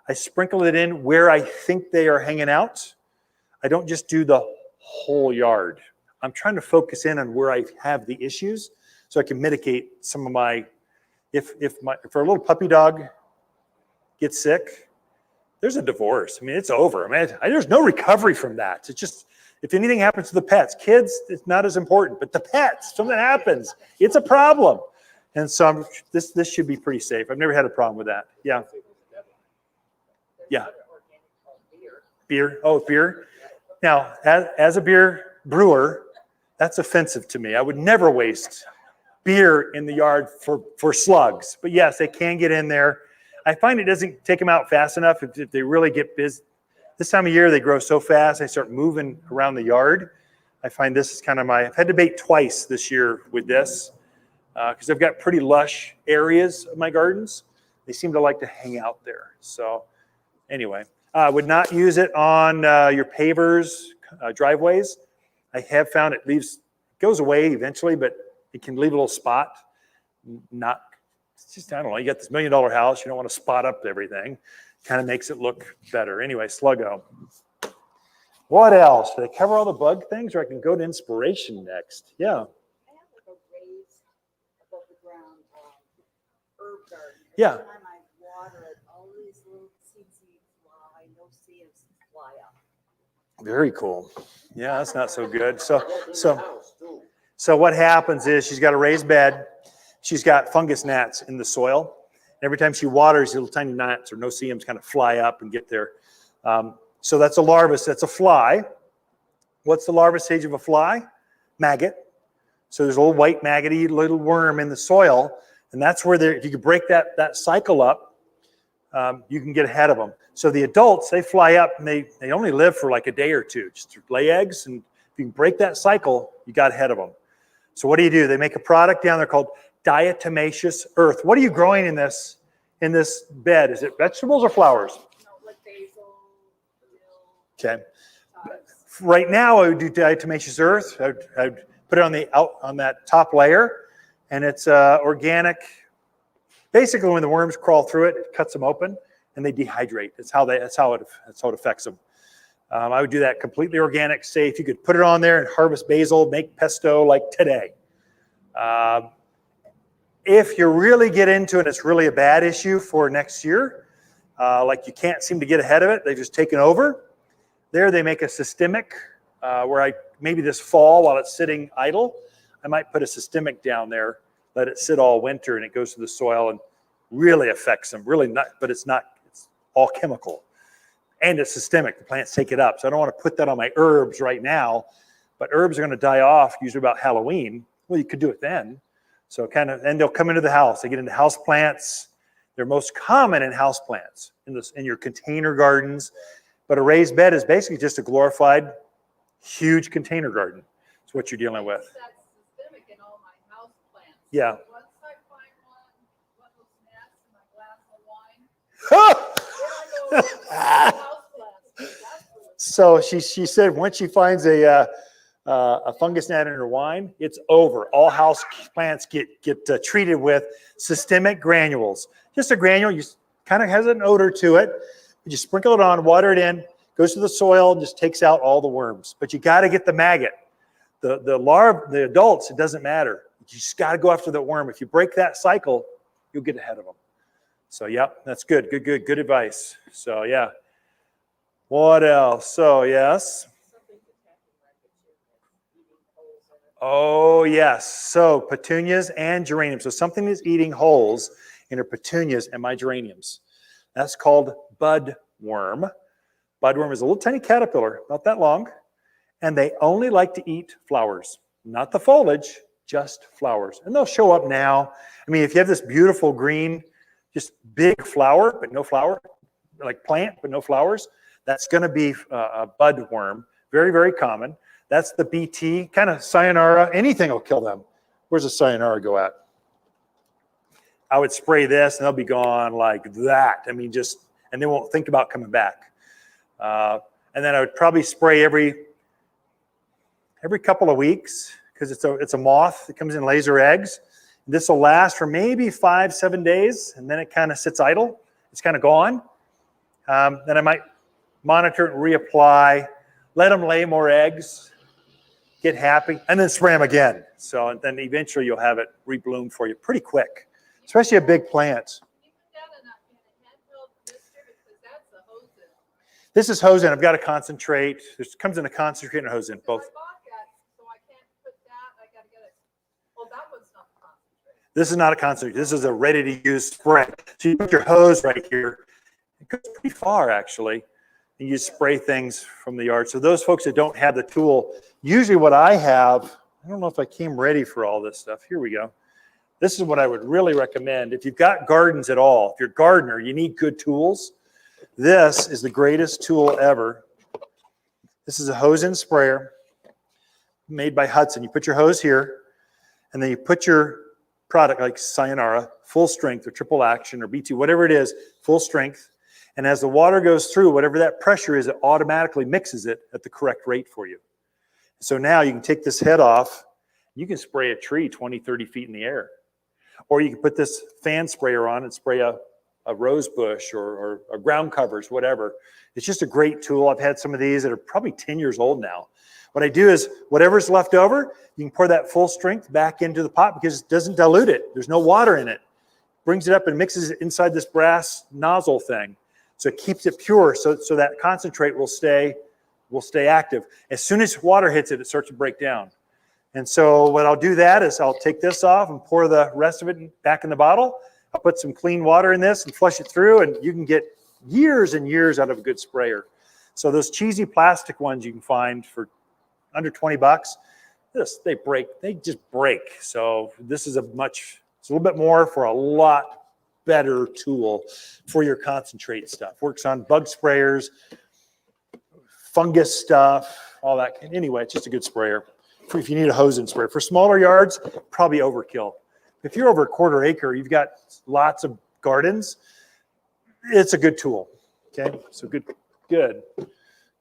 I sprinkle it in where I think they are hanging out. I don't just do the whole yard. I'm trying to focus in on where I have the issues so I can mitigate some of my, if a little puppy dog gets sick, there's a divorce. It's over. There's no recovery from that. It's just, if anything happens to the pets, kids, it's not as important, but the pets, something happens, it's a problem. And so this should be pretty safe. I've never had a problem with that. Yeah. Yeah. Beer. Oh, beer. Now, as a beer brewer, that's offensive to me. I would never waste beer in the yard for slugs. But yes, they can get in there. I find it doesn't take them out fast enough if they really get busy. This time of year, they grow so fast, they start moving around the yard. I find this is kind of I've had to bait twice this year with this because I've got pretty lush areas of my gardens. They seem to like to hang out there. So anyway, I would not use it on your pavers, driveways. I have found it goes away eventually, but it can leave a little spot. It's just, I don't know, you got this $1 million house, you don't want to spot up everything. Kind of makes it look better. Anyway, Sluggo. What else? Did I cover all the bug things, or I can go to inspiration next? Yeah. I have like a raised above the ground herb garden. Yeah. Every time I water it, all these little seeds fly, no seeds fly up. Very cool. Yeah, that's not so good. So what happens is she's got a raised bed. She's got fungus gnats in the soil. Every time she waters, little tiny gnats or no-see-ums kind of fly up and get there. So that's a larva. That's a fly. What's the larva stage of a fly? Maggot. So there's a little white maggoty little worm in the soil, and that's where if you could break that cycle up, you can get ahead of them. So the adults, they fly up and they only live for like a day or two, just to lay eggs, and if you can break that cycle, you got ahead of them. So what do? They make a product down there called diatomaceous earth. What are you growing in this bed? Is it vegetables or flowers? No, like basil, Okay. Right now, I would do diatomaceous earth. I would put it on that top layer, and it's organic. Basically, when the worms crawl through it, it cuts them open, and they dehydrate. That's how it affects them. I would do that completely organic, safe. You could put it on there and harvest basil, make pesto like today. If you really get into it, it's really a bad issue for next year. Like you can't seem to get ahead of it. They've just taken over. There they make a systemic where maybe this fall while it's sitting idle, I might put a systemic down there, let it sit all winter, and it goes to the soil and really affects them. Really not, but it's all chemical. And it's systemic. The plants take it up. So I don't want to put that on my herbs right now, but herbs are going to die off usually about Halloween. Well, you could do it then. So and they'll come into the house. They get into house plants. They're most common in house plants in your container gardens. But a raised bed is basically just a glorified, huge container garden. That's what you're dealing with. That's systemic in all my house plants. Yeah. So once I find one of those gnats in my glass of wine, then I go over to house plants. That's really So she said once she finds a fungus gnat in her wine, it's over. All house plants get treated with systemic granules. Just a granule, kind of has an odor to it. You just sprinkle it on, water it in, goes to the soil, and just takes out all the worms. But you got to get the maggot. The larvae, the adults, it doesn't matter. You just got to go after the worm. If you break that cycle, you'll get ahead of them. So, yep, that's good. Good advice. So, yeah. What else? So, yes. Something's attacking my petunias, eating holes in it. Oh, yes. So, petunias and geraniums. So, something is eating holes in her petunias and my geraniums. That's called budworm. Budworm is a little tiny caterpillar, about that long, and they only like to eat flowers, not the foliage, just flowers. And they'll show up now. I mean, if you have this beautiful green, just big flower, but no flower, like plant, but no flowers, that's going to be a budworm. Very, very common. That's the BT, kind of sayonara. Anything will kill them. Where's the sayonara go at? I would spray this and they'll be gone like that. I mean, and they won't think about coming back. And then I would probably spray every couple of weeks because it's a moth that comes in and lays her eggs. This will last for maybe 5-7 days, and then it kind of sits idle. It's kind of gone. Then I might monitor it and reapply, let them lay more eggs, get happy, and then spray them again. So and then eventually you'll have it rebloom for you pretty quick, especially a big plant. You put that in a handheld blister because that's a hose in. This is hose in. I've got a concentrate. This comes in a concentrate and a hose in, So both. I bought that, so I can't put that. I gotta get it. Well, that one's not concentrated. This is not a concentrate. This is a ready-to-use spray. So you put your hose right here. It goes pretty far, actually. And you spray things from the yard. So those folks that don't have the tool, usually what I have, I don't know if I came ready for all this stuff. Here we go. This is what I would really recommend. If you've got gardens at all, if you're a gardener, you need good tools. This is the greatest tool ever. This is a hose-in sprayer made by Hudson. You put your hose here, and then you put your product like Sayonara, full strength or triple action or BT, whatever it is, full strength. And as the water goes through, whatever that pressure is, it automatically mixes it at the correct rate for you. So now you can take this head off. You can spray a tree 20, 30 feet in the air. Or you can put this fan sprayer on and spray a rose bush or ground covers, whatever. It's just a great tool. I've had some of these that are probably 10 years old now. What I do is whatever's left over, you can pour that full strength back into the pot because it doesn't dilute it. There's no water in it. Brings it up and mixes it inside this brass nozzle thing. So it keeps it pure so that concentrate will stay active. As soon as water hits it, it starts to break down. And so what I'll do that is I'll take this off and pour the rest of it back in the bottle. I'll put some clean water in this and flush it through, and you can get years and years out of a good sprayer. So those cheesy plastic ones you can find for under 20 bucks, they just break. So this is it's a little bit more for a lot better tool for your concentrate stuff. Works on bug sprayers, fungus stuff, all that. Anyway, it's just a good sprayer. If you need a hose and sprayer. For smaller yards, probably overkill. If you're over a quarter acre, you've got lots of gardens, it's a good tool. Okay, so good.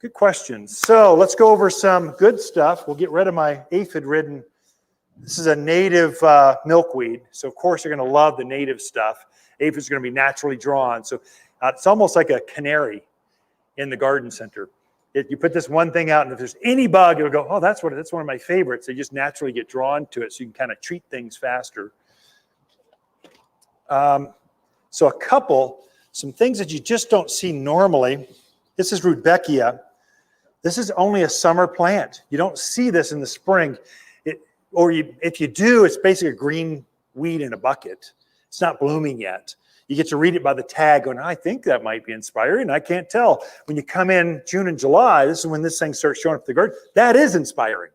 Good question. So let's go over some good stuff. We'll get rid of my aphid-ridden. This is a native milkweed. So of course you're going to love the native stuff. Aphids are going to be naturally drawn. So it's almost like a canary in the garden center. You put this one thing out, and if there's any bug, it'll go, oh, that's one of my favorites. They just naturally get drawn to it, so you can kind of treat things faster. So some things that you just don't see normally. This is Rudbeckia. This is only a summer plant. You don't see this in the spring. If you do, it's basically a green weed in a bucket. It's not blooming yet. You get to read it by the tag going, I think that might be inspiring. I can't tell. When you come in June and July, this is when this thing starts showing up in the garden. That is inspiring.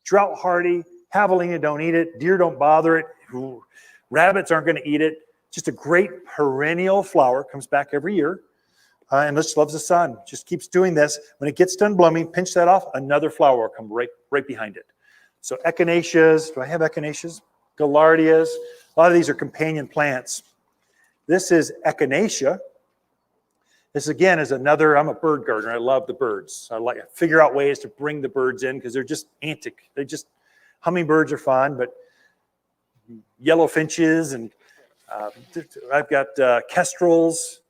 Drought hardy, javelina don't eat it, deer don't bother it, rabbits aren't going to eat it. Just a great perennial flower, comes back every year. And just loves the sun. Just keeps doing this. When it gets done blooming, pinch that off, another flower will come right behind it. So echinaceas, do I have echinaceas? Gaillardias, a lot of these are companion plants. This is echinacea. This again is another, I'm a bird gardener. I love the birds. I like to figure out ways to bring the birds in because they're just antic. Hummingbirds are fun, but yellow finches and I've got kestrels,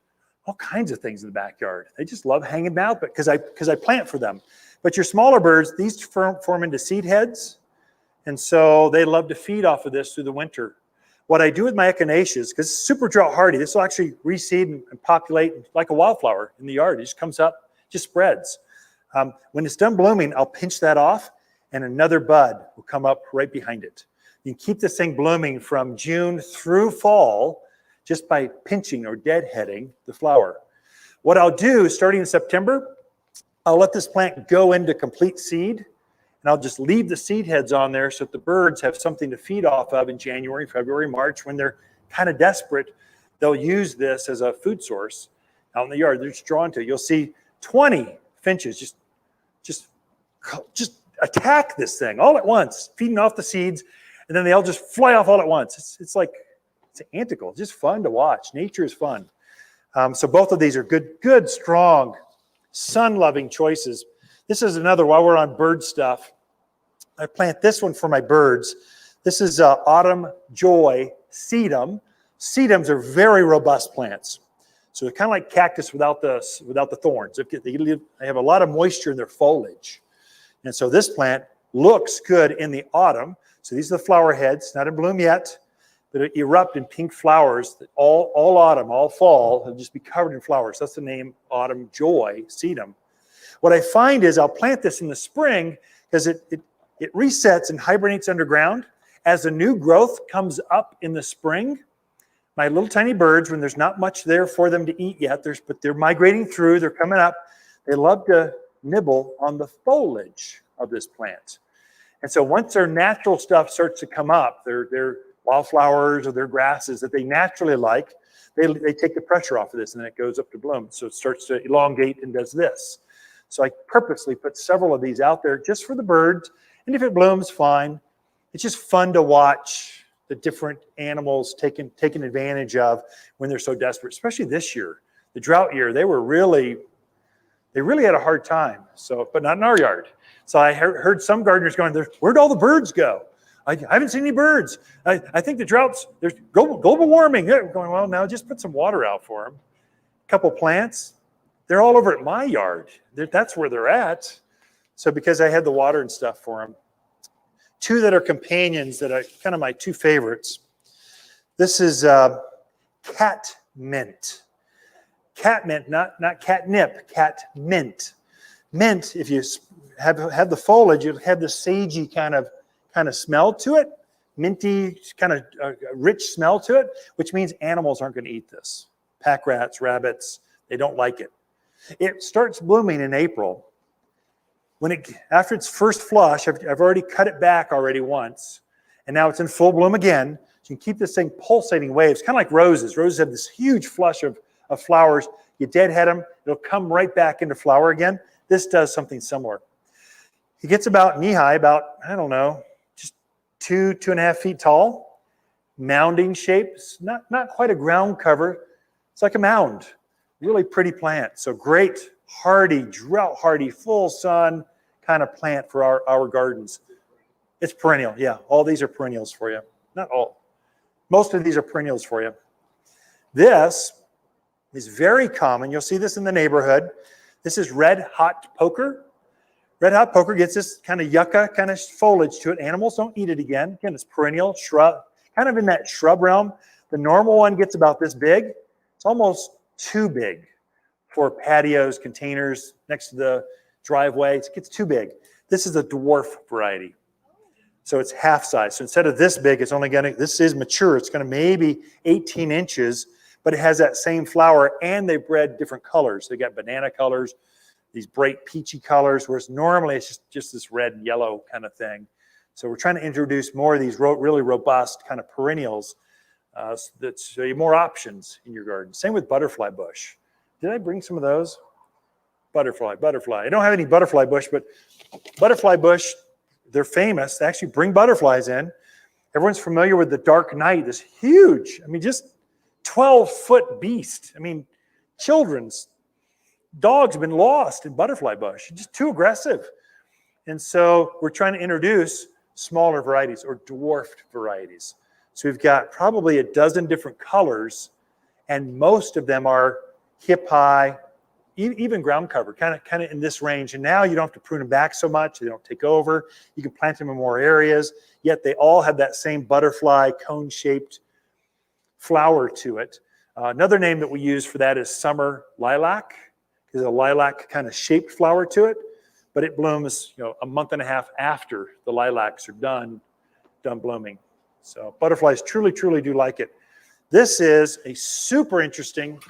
all kinds of things in the backyard. They just love hanging out because I plant for them. But your smaller birds, these form into seed heads. And so they love to feed off of this through the winter. What I do with my echinaceas, because it's super drought hardy, this will actually reseed and populate like a wildflower in the yard. It just comes up, just spreads. When it's done blooming, I'll pinch that off and another bud will come up right behind it. You can keep this thing blooming from June through fall just by pinching or deadheading the flower. What I'll do starting in September, I'll let this plant go into complete seed. And I'll just leave the seed heads on there so that the birds have something to feed off of in January, February, March. When they're kind of desperate, they'll use this as a food source out in the yard. They're just drawn to it. You'll see 20 finches just attack this thing all at once, feeding off the seeds, and then they all just fly off all at once. It's antical. It's just fun to watch. Nature is fun. So both of these are good, strong, sun-loving choices. This is another, while we're on bird stuff, I plant this one for my birds. This is Autumn Joy sedum. Sedums are very robust plants. So they're kind of like cactus without the thorns. They have a lot of moisture in their foliage. And so this plant looks good in the autumn. So these are the flower heads, not in bloom yet, but erupt in pink flowers that all autumn, all fall, will just be covered in flowers. That's the name Autumn Joy sedum. What I find is I'll plant this in the spring because it resets and hibernates underground. As the new growth comes up in the spring, my little tiny birds, when there's not much there for them to eat yet, but they're migrating through, they're coming up, they love to nibble on the foliage of this plant. And so once their natural stuff starts to come up, their wildflowers or their grasses that they naturally like, they take the pressure off of this and then it goes up to bloom. So it starts to elongate and does this. So I purposely put several of these out there just for the birds. And if it blooms, fine. It's just fun to watch the different animals taken advantage of when they're so desperate, especially this year. The drought year, they really had a hard time. So, but not in our yard. So I heard some gardeners going, where'd all the birds go? I haven't seen any birds. I think the droughts, there's global warming. They're going, well, now just put some water out for them. A couple plants. They're all over at my yard. That's where they're at. So because I had the water and stuff for them. Two that are companions that are kind of my two favorites. This is cat mint. Cat mint, not catnip, cat mint. Mint, if you have the foliage, you'll have the sagey kind of smell to it. Minty, kind of rich smell to it, which means animals aren't going to eat this. Pack rats, rabbits, they don't like it. It starts blooming in April. After its first flush, I've already cut it back already once, and now it's in full bloom again. So you can keep this thing pulsating waves, kind of like roses. Roses have this huge flush of flowers. You deadhead them, it'll come right back into flower again. This does something similar. It gets about knee-high, I don't know, just 2.5 feet tall, mounding shapes, not quite a ground cover. It's like a mound. Really pretty plant. So great hardy, drought hardy, full sun kind of plant for our gardens. It's perennial, yeah. All these are perennials for you. Not all. Most of these are perennials for you. This is very common. You'll see this in the neighborhood. This is red hot poker. Red hot poker gets this kind of yucca kind of foliage to it. Animals don't eat it again. Again, it's perennial, shrub, kind of in that shrub realm. The normal one gets about this big. It's almost too big for patios, containers next to the driveway. It gets too big. This is a dwarf variety. So it's half size. So instead of this big, it's only going to, this is mature. It's going to maybe 18 inches, but it has that same flower, and they bred different colors. They got banana colors, these bright peachy colors, whereas normally it's just this red and yellow kind of thing. So we're trying to introduce more of these really robust kind of perennials that show you more options in your garden. Same with butterfly bush. Did I bring some of those? Butterfly. I don't have any butterfly bush, but butterfly bush, they're famous. They actually bring butterflies in. Everyone's familiar with the dark knight, this huge, I mean, just 12-foot beast. I mean, children's dogs have been lost in butterfly bush. Just too aggressive. And so we're trying to introduce smaller varieties or dwarfed varieties. So we've got probably a dozen different colors, and most of them are hip high, even ground cover, kind of in this range. And now you don't have to prune them back so much. They don't take over. You can plant them in more areas, yet they all have that same butterfly cone-shaped flower to it. Another name that we use for that is summer lilac. There's a lilac kind of shaped flower to it, but it blooms, a month and a half after the lilacs are done blooming. So butterflies truly do like it. This is a super interesting,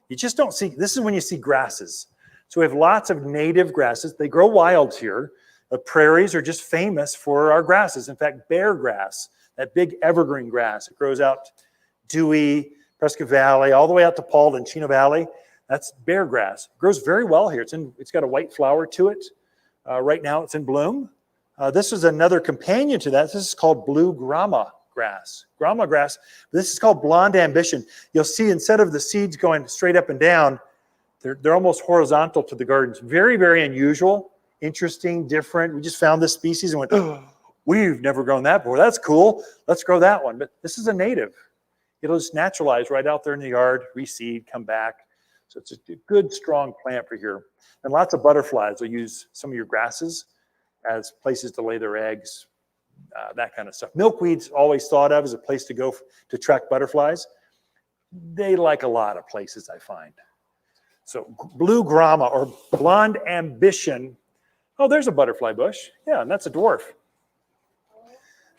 you just don't see, this is when you see grasses. So we have lots of native grasses. They grow wild here. The prairies are just famous for our grasses. In fact, bear grass, that big evergreen grass, it grows out Dewey, Prescott Valley, all the way out to Paulden, Chino Valley. That's bear grass. It grows very well here. It's got a white flower to it. Right now it's in bloom. This is another companion to that. This is called blue grama grass. Grama grass. This is called blonde ambition. You'll see instead of the seeds going straight up and down, they're almost horizontal to the gardens. Very unusual, interesting, different. We just found this species and went, oh, we've never grown that before. That's cool. Let's grow that one. But this is a native. It'll just naturalize right out there in the yard, reseed, come back. So it's a good, strong plant for here. And lots of butterflies will use some of your grasses as places to lay their eggs, that kind of stuff. Milkweed's always thought of as a place to go to attract butterflies. They like a lot of places, I find. So blue grama or blonde ambition. Oh, there's a butterfly bush. Yeah, and that's a dwarf.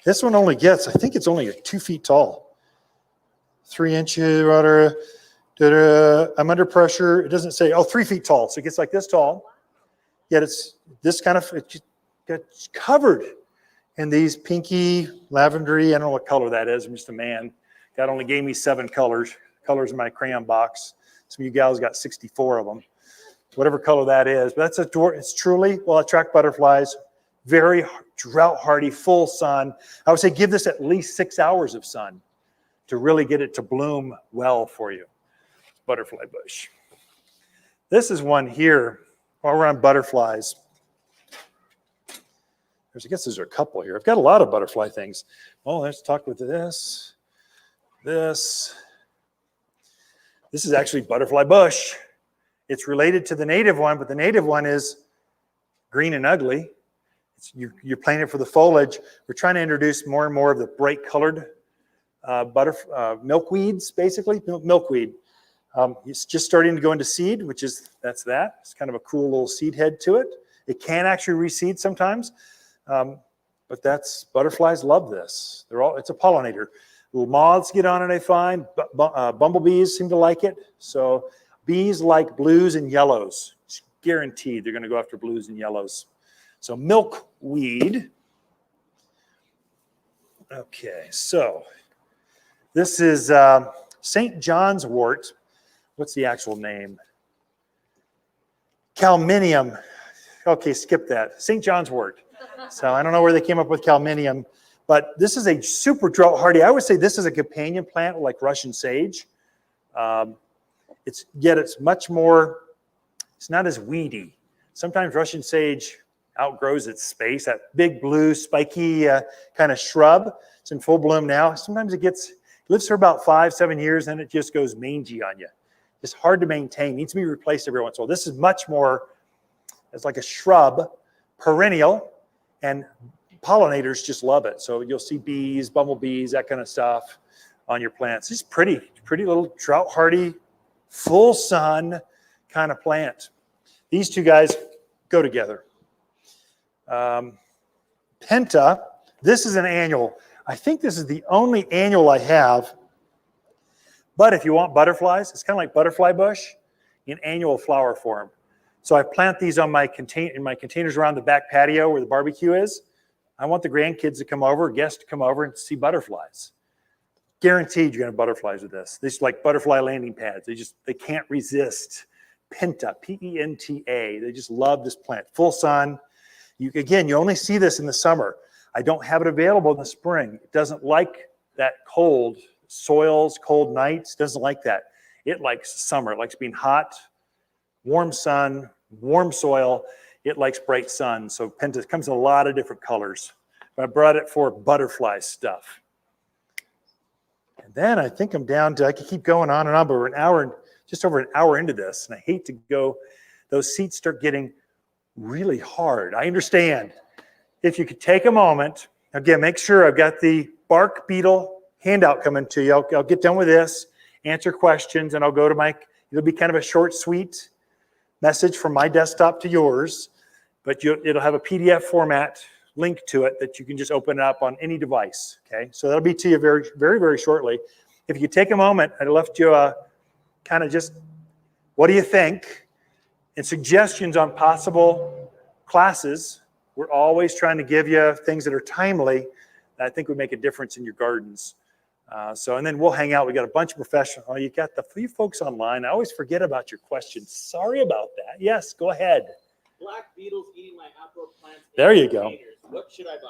This one only gets, I think it's only 2 feet tall. 3 inches, I'm under pressure. It doesn't say, 3 feet tall. So it gets like this tall. Yet it's this kind of, it's covered in these pinky, lavendery, I don't know what color that is. I'm just a man. God only gave me 7 colors in my crayon box. Some of you gals got 64 of them. Whatever color that is. But that's a dwarf. It's truly will attract butterflies. Very drought hardy, full sun. I would say give this at least 6 hours of sun to really get it to bloom well for you. Butterfly bush. This is one here while we're on butterflies. I guess there's a couple here. I've got a lot of butterfly things. Oh, let's talk with this. This is actually butterfly bush. It's related to the native one, but the native one is green and ugly. You're planting it for the foliage. We're trying to introduce more and more of the bright colored milkweeds, basically, milkweed. It's just starting to go into seed, that's that. It's kind of a cool little seed head to it. It can actually reseed sometimes. But butterflies love this. It's a pollinator. Little moths get on it, I find. Bumblebees seem to like it. So bees like blues and yellows. It's guaranteed they're going to go after blues and yellows. So milkweed. Okay, so this is St. John's wort. What's the actual name? Calminium. Okay, skip that. St. John's wort. So I don't know where they came up with calminium, but this is a super drought hardy. I would say this is a companion plant like Russian sage. It's much more It's not as weedy. Sometimes Russian sage outgrows its space, that big blue spiky kind of shrub. It's in full bloom now. Sometimes it lives for about 5-7 years, and it just goes mangy on you. It's hard to maintain, needs to be replaced every once in a while. This is much more, it's like a shrub, perennial, and pollinators just love it. So you'll see bees, bumblebees, that kind of stuff on your plants. It's pretty little drought hardy, full sun kind of plant. These two guys go together. Penta, this is an annual. I think this is the only annual I have. But if you want butterflies, it's kind of like butterfly bush in annual flower form. So I plant these on in my containers around the back patio where the barbecue is. I want the grandkids to come over, guests to come over and see butterflies. Guaranteed you're going to have butterflies with this. These are like butterfly landing pads. They can't resist. Penta, P-E-N-T-A. They just love this plant. Full sun. You only see this in the summer. I don't have it available in the spring. It doesn't like that cold soils, cold nights. Doesn't like that. It likes summer. It likes being hot, warm sun, warm soil. It likes bright sun. So Penta comes in a lot of different colors. But I brought it for butterfly stuff. And then I think I'm down to, I could keep going on and on, but we're just over an hour into this. And I hate to go, those seats start getting really hard. I understand. If you could take a moment, again, make sure I've got the bark beetle handout coming to you. I'll get done with this, answer questions, and I'll go to it'll be kind of a short, sweet message from my desktop to yours, but it'll have a PDF format link to it that you can just open up on any device, okay? So that'll be to you very, very, very shortly. If you could take a moment, I left you kind of just, what do you think? And suggestions on possible classes. We're always trying to give you things that are timely that I think would make a difference in your gardens. And then we'll hang out. We got a bunch of professionals. Oh, you got the few folks online. I always forget about your questions. Sorry about that. Yes, go ahead. Black beetles eating my outdoor plants. There you go. Containers. What should I buy?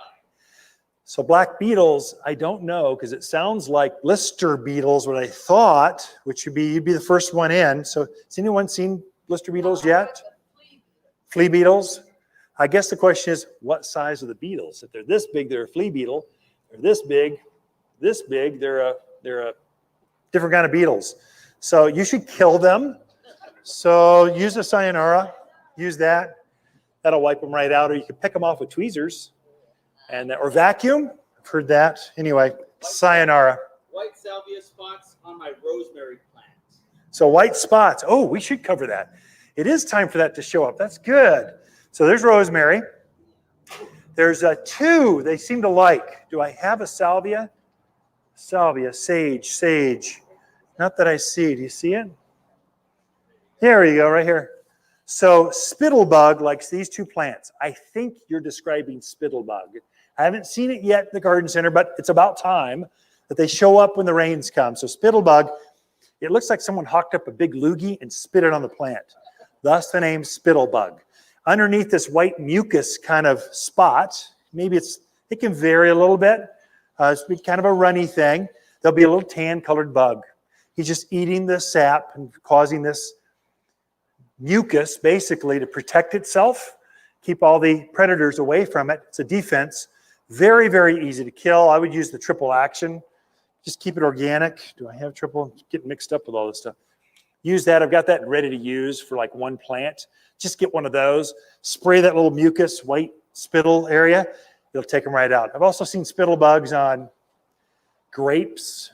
So black beetles, I don't know, because it sounds like blister beetles, what I thought, which you'd be the first one in. So has anyone seen blister beetles yet? Flea beetles? I guess the question is, what size are the beetles? If they're this big, they're a flea beetle. If they're this big, they're a different kind of beetles. So you should kill them. So use a sayonara, use that. That'll wipe them right out, or you can pick them off with tweezers, or vacuum. I've heard that. Anyway, sayonara. White salvia spots on my rosemary plants. So white spots. Oh, we should cover that. It is time for that to show up. That's good. So there's rosemary. There's two they seem to like. Do I have a salvia? Salvia, sage. Not that I see. Do you see it? There you go, right here. So spittlebug likes these two plants. I think you're describing spittlebug. I haven't seen it yet at the garden center, but it's about time that they show up when the rains come. So spittlebug, it looks like someone hawked up a big loogie and spit it on the plant. Thus the name spittlebug. Underneath this white mucus kind of spot, maybe it can vary a little bit. It's kind of a runny thing. There'll be a little tan colored bug. He's just eating the sap and causing this mucus basically to protect itself, keep all the predators away from it. It's a defense. Very, very easy to kill. I would use the triple action. Just keep it organic. Do I have triple? Get mixed up with all this stuff. Use that. I've got that ready to use for like one plant. Just get one of those. Spray that little mucus, white spittle area. It'll take them right out. I've also seen spittle bugs on grapes.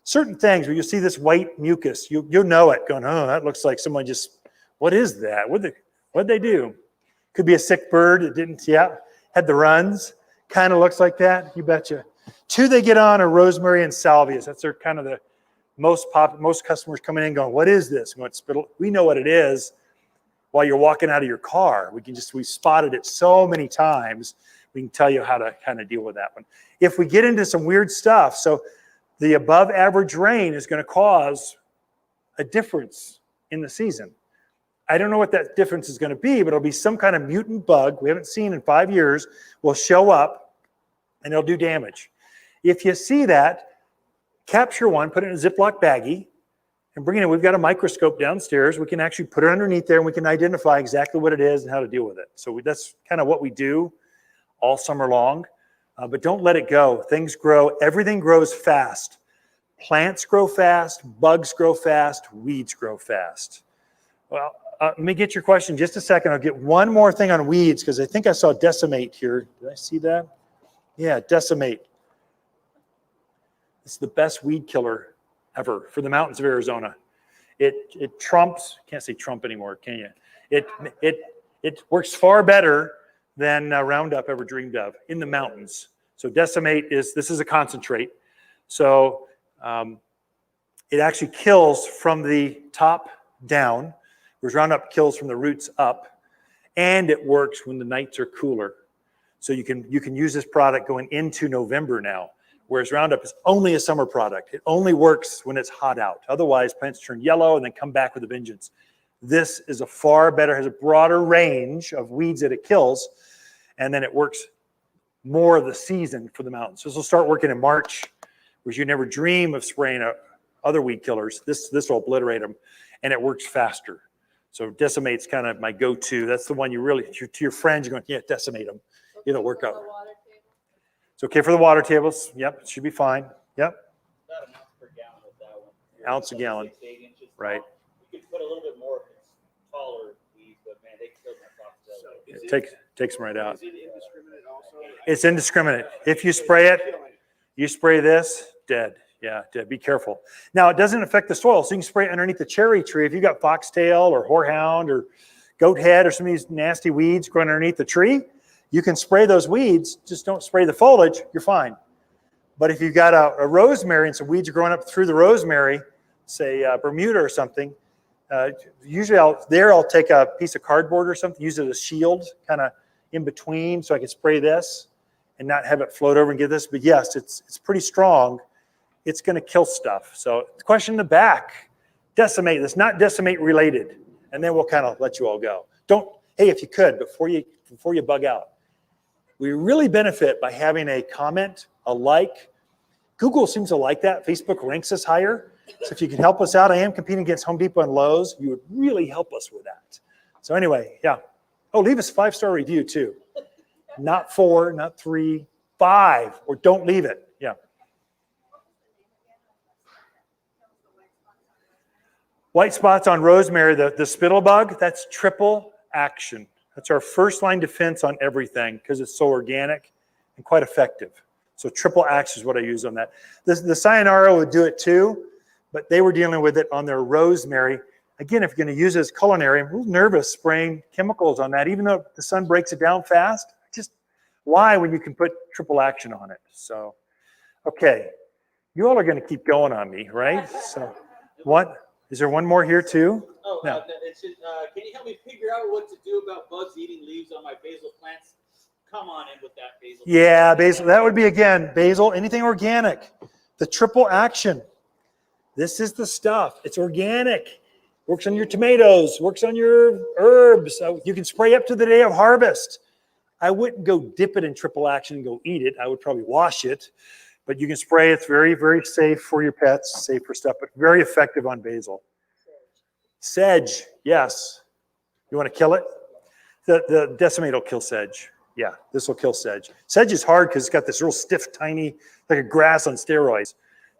Certain things where you see this white mucus, you'll know it going, oh, that looks like someone just, what is that? What'd they do? Could be a sick bird. It didn't, had the runs. Kind of looks like that. You betcha. Two they get on are rosemary and salvias. That's their kind of the most customers coming in going, what is this? Going, spittle. We know what it is while you're walking out of your car. We spotted it so many times. We can tell you how to kind of deal with that one. If we get into some weird stuff, so the above average rain is going to cause a difference in the season. I don't know what that difference is going to be, but it'll be some kind of mutant bug we haven't seen in 5 years will show up and it'll do damage. If you see that, capture one, put it in a Ziploc baggie, and bring it in. We've got a microscope downstairs. We can actually put it underneath there and we can identify exactly what it is and how to deal with it. So that's kind of what we do all summer long. But don't let it go. Things grow. Everything grows fast. Plants grow fast. Bugs grow fast. Weeds grow fast. Well, let me get your question in just a second. I'll get one more thing on weeds because I think I saw decimate here. Did I see that? Yeah, decimate. It's the best weed killer ever for the mountains of Arizona. It trumps, can't say Trump anymore, can you? It works far better than Roundup ever dreamed of in the mountains. So decimate this is a concentrate. So it actually kills from the top down, whereas Roundup kills from the roots up, and it works when the nights are cooler. So you can use this product going into November now, whereas Roundup is only a summer product. It only works when it's hot out. Otherwise, plants turn yellow and then come back with a vengeance. This is a far better, has a broader range of weeds that it kills, and then it works more of the season for the mountains. So this will start working in March, whereas you never dream of spraying other weed killers. This will obliterate them, and it works faster. So decimate's kind of my go-to. That's the one you really, to your friends, you're going, yeah, decimate them. It'll work out. It's okay for the water tables. Yep, it should be fine. Yep. About an ounce per gallon with that one. Ounce a gallon. 6 to 8 inches Right. tall. You could put a little bit more if it's taller weeds, but man, they killed my foxtail. It takes them right out. Is it indiscriminate also? It's indiscriminate. If you spray it, you spray this, dead. Yeah, dead. Be careful. Now, it doesn't affect the soil, so you can spray it underneath the cherry tree. If you've got foxtail or horehound or goat head or some of these nasty weeds growing underneath the tree, you can spray those weeds. Just don't spray the foliage. You're fine. But if you've got a rosemary and some weeds are growing up through the rosemary, say Bermuda or something, usually I'll take a piece of cardboard or something, use it as a shield, kind of in between, so I can spray this and not have it float over and get this. But yes, it's pretty strong. It's going to kill stuff. So the question in the back, decimate. It's not decimate related, and then we'll kind of let you all go. Hey, if you could, before you bug out, we really benefit by having a comment, a like. Google seems to like that. Facebook ranks us higher. So if you can help us out, I am competing against Home Depot and Lowe's. You would really help us with that. So anyway, yeah. Oh, leave us a 5-star review too. Not 4, not 3, 5, or don't leave it. Yeah. White spots on rosemary, the spittle bug, that's triple action. That's our first line defense on everything because it's so organic and quite effective. So triple action is what I use on that. The Sayonara would do it too, but they were dealing with it on their rosemary. Again, if you're going to use it as culinary, I'm a little nervous spraying chemicals on that, even though the sun breaks it down fast. Just why when you can put triple action on it? So, okay, you all are going to keep going on me, right? So, what? Is there one more here too? Oh, No. it's just, can you help me figure out what to do about bugs eating leaves on my basil plants? Come on in with that basil. Yeah, basil. That would be, again, basil, anything organic. The triple action. This is the stuff. It's organic. Works on your tomatoes, works on your herbs. You can spray up to the day of harvest. I wouldn't go dip it in triple action and go eat it. I would probably wash it. But you can spray. It's very, very safe for your pets, safe for stuff, but very effective on basil. Sedge, yes. You want to kill it? The decimate will kill sedge. Yeah, this will kill sedge. Sedge is hard because it's got this real stiff, tiny, like a grass on steroids.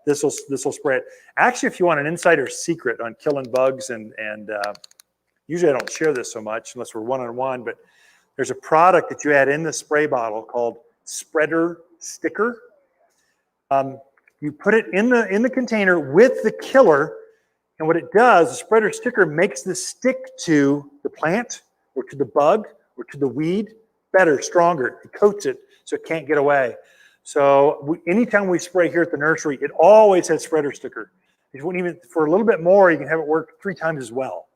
This will spray it. Actually, if you want an insider secret on killing bugs, and usually I don't share this so much unless we're one-on-one, but there's a product that you add in the spray bottle called spreader sticker. You put it in the container with the killer, and what it does, the spreader sticker makes this stick to the plant or to the bug or to the weed better, stronger. It coats it so it can't get away. So anytime we spray here at the nursery, it always has spreader sticker. You wouldn't even, for a little bit more, you can have it work 3 times as well.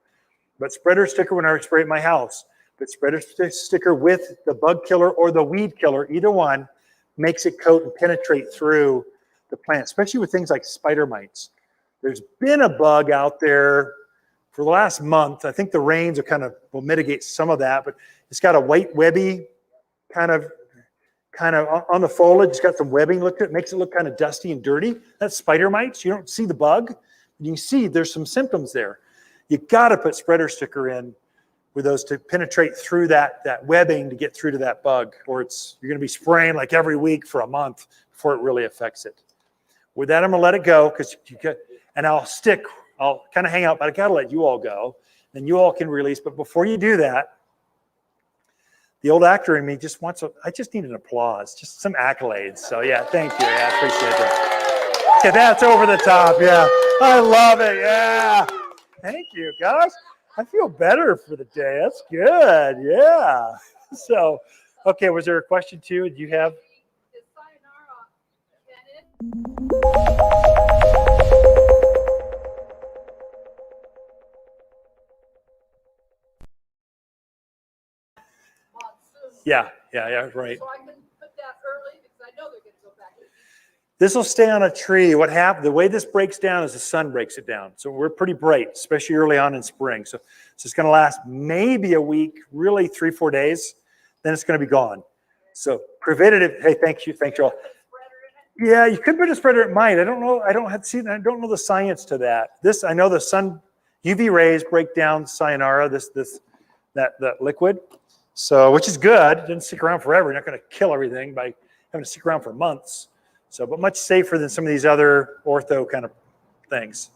But spreader sticker when I spray at my house, but spreader sticker with the bug killer or the weed killer, either one, makes it coat and penetrate through the plant, especially with things like spider mites. There's been a bug out there for the last month. I think the rains will mitigate some of that, but it's got a white webby kind of on the foliage. It's got some webbing. Look at it, makes it look kind of dusty and dirty. That's spider mites. You don't see the bug, You can see there's some symptoms there. You got to put spreader sticker in with those to penetrate through that webbing to get through to that bug, or you're going to be spraying like every week for a month before it really affects it. With that, I'm going to let it go and I'll kind of hang out, but I got to let you all go. Then you all can release. But before you do that, the old actor in me I just need an applause, just some accolades. So yeah, thank you. Yeah, I appreciate that. Okay, that's over the top. Yeah, I love it. Yeah, thank you, gosh. I feel better for the day. That's good. Yeah. So, okay, was there a question too? Did you have? Is sayonara, can it? Monsoon. Yeah, right. So I can put that early because I know they're gonna go back. This will stay on a tree. What happened? The way this breaks down is the sun breaks it down. So we're pretty bright, especially early on in spring. So it's going to last maybe a week, really 3-4 days. Then it's going to be gone. So preventative. Hey, thank you all. Yeah, you could put a spreader. It might. I don't know. I don't know the science to that. This I know the sun UV rays break down sayonara. That liquid. So which is good. It doesn't stick around forever. You're not going to kill everything by having to stick around for months. So, but much safer than some of these other ortho kind of things.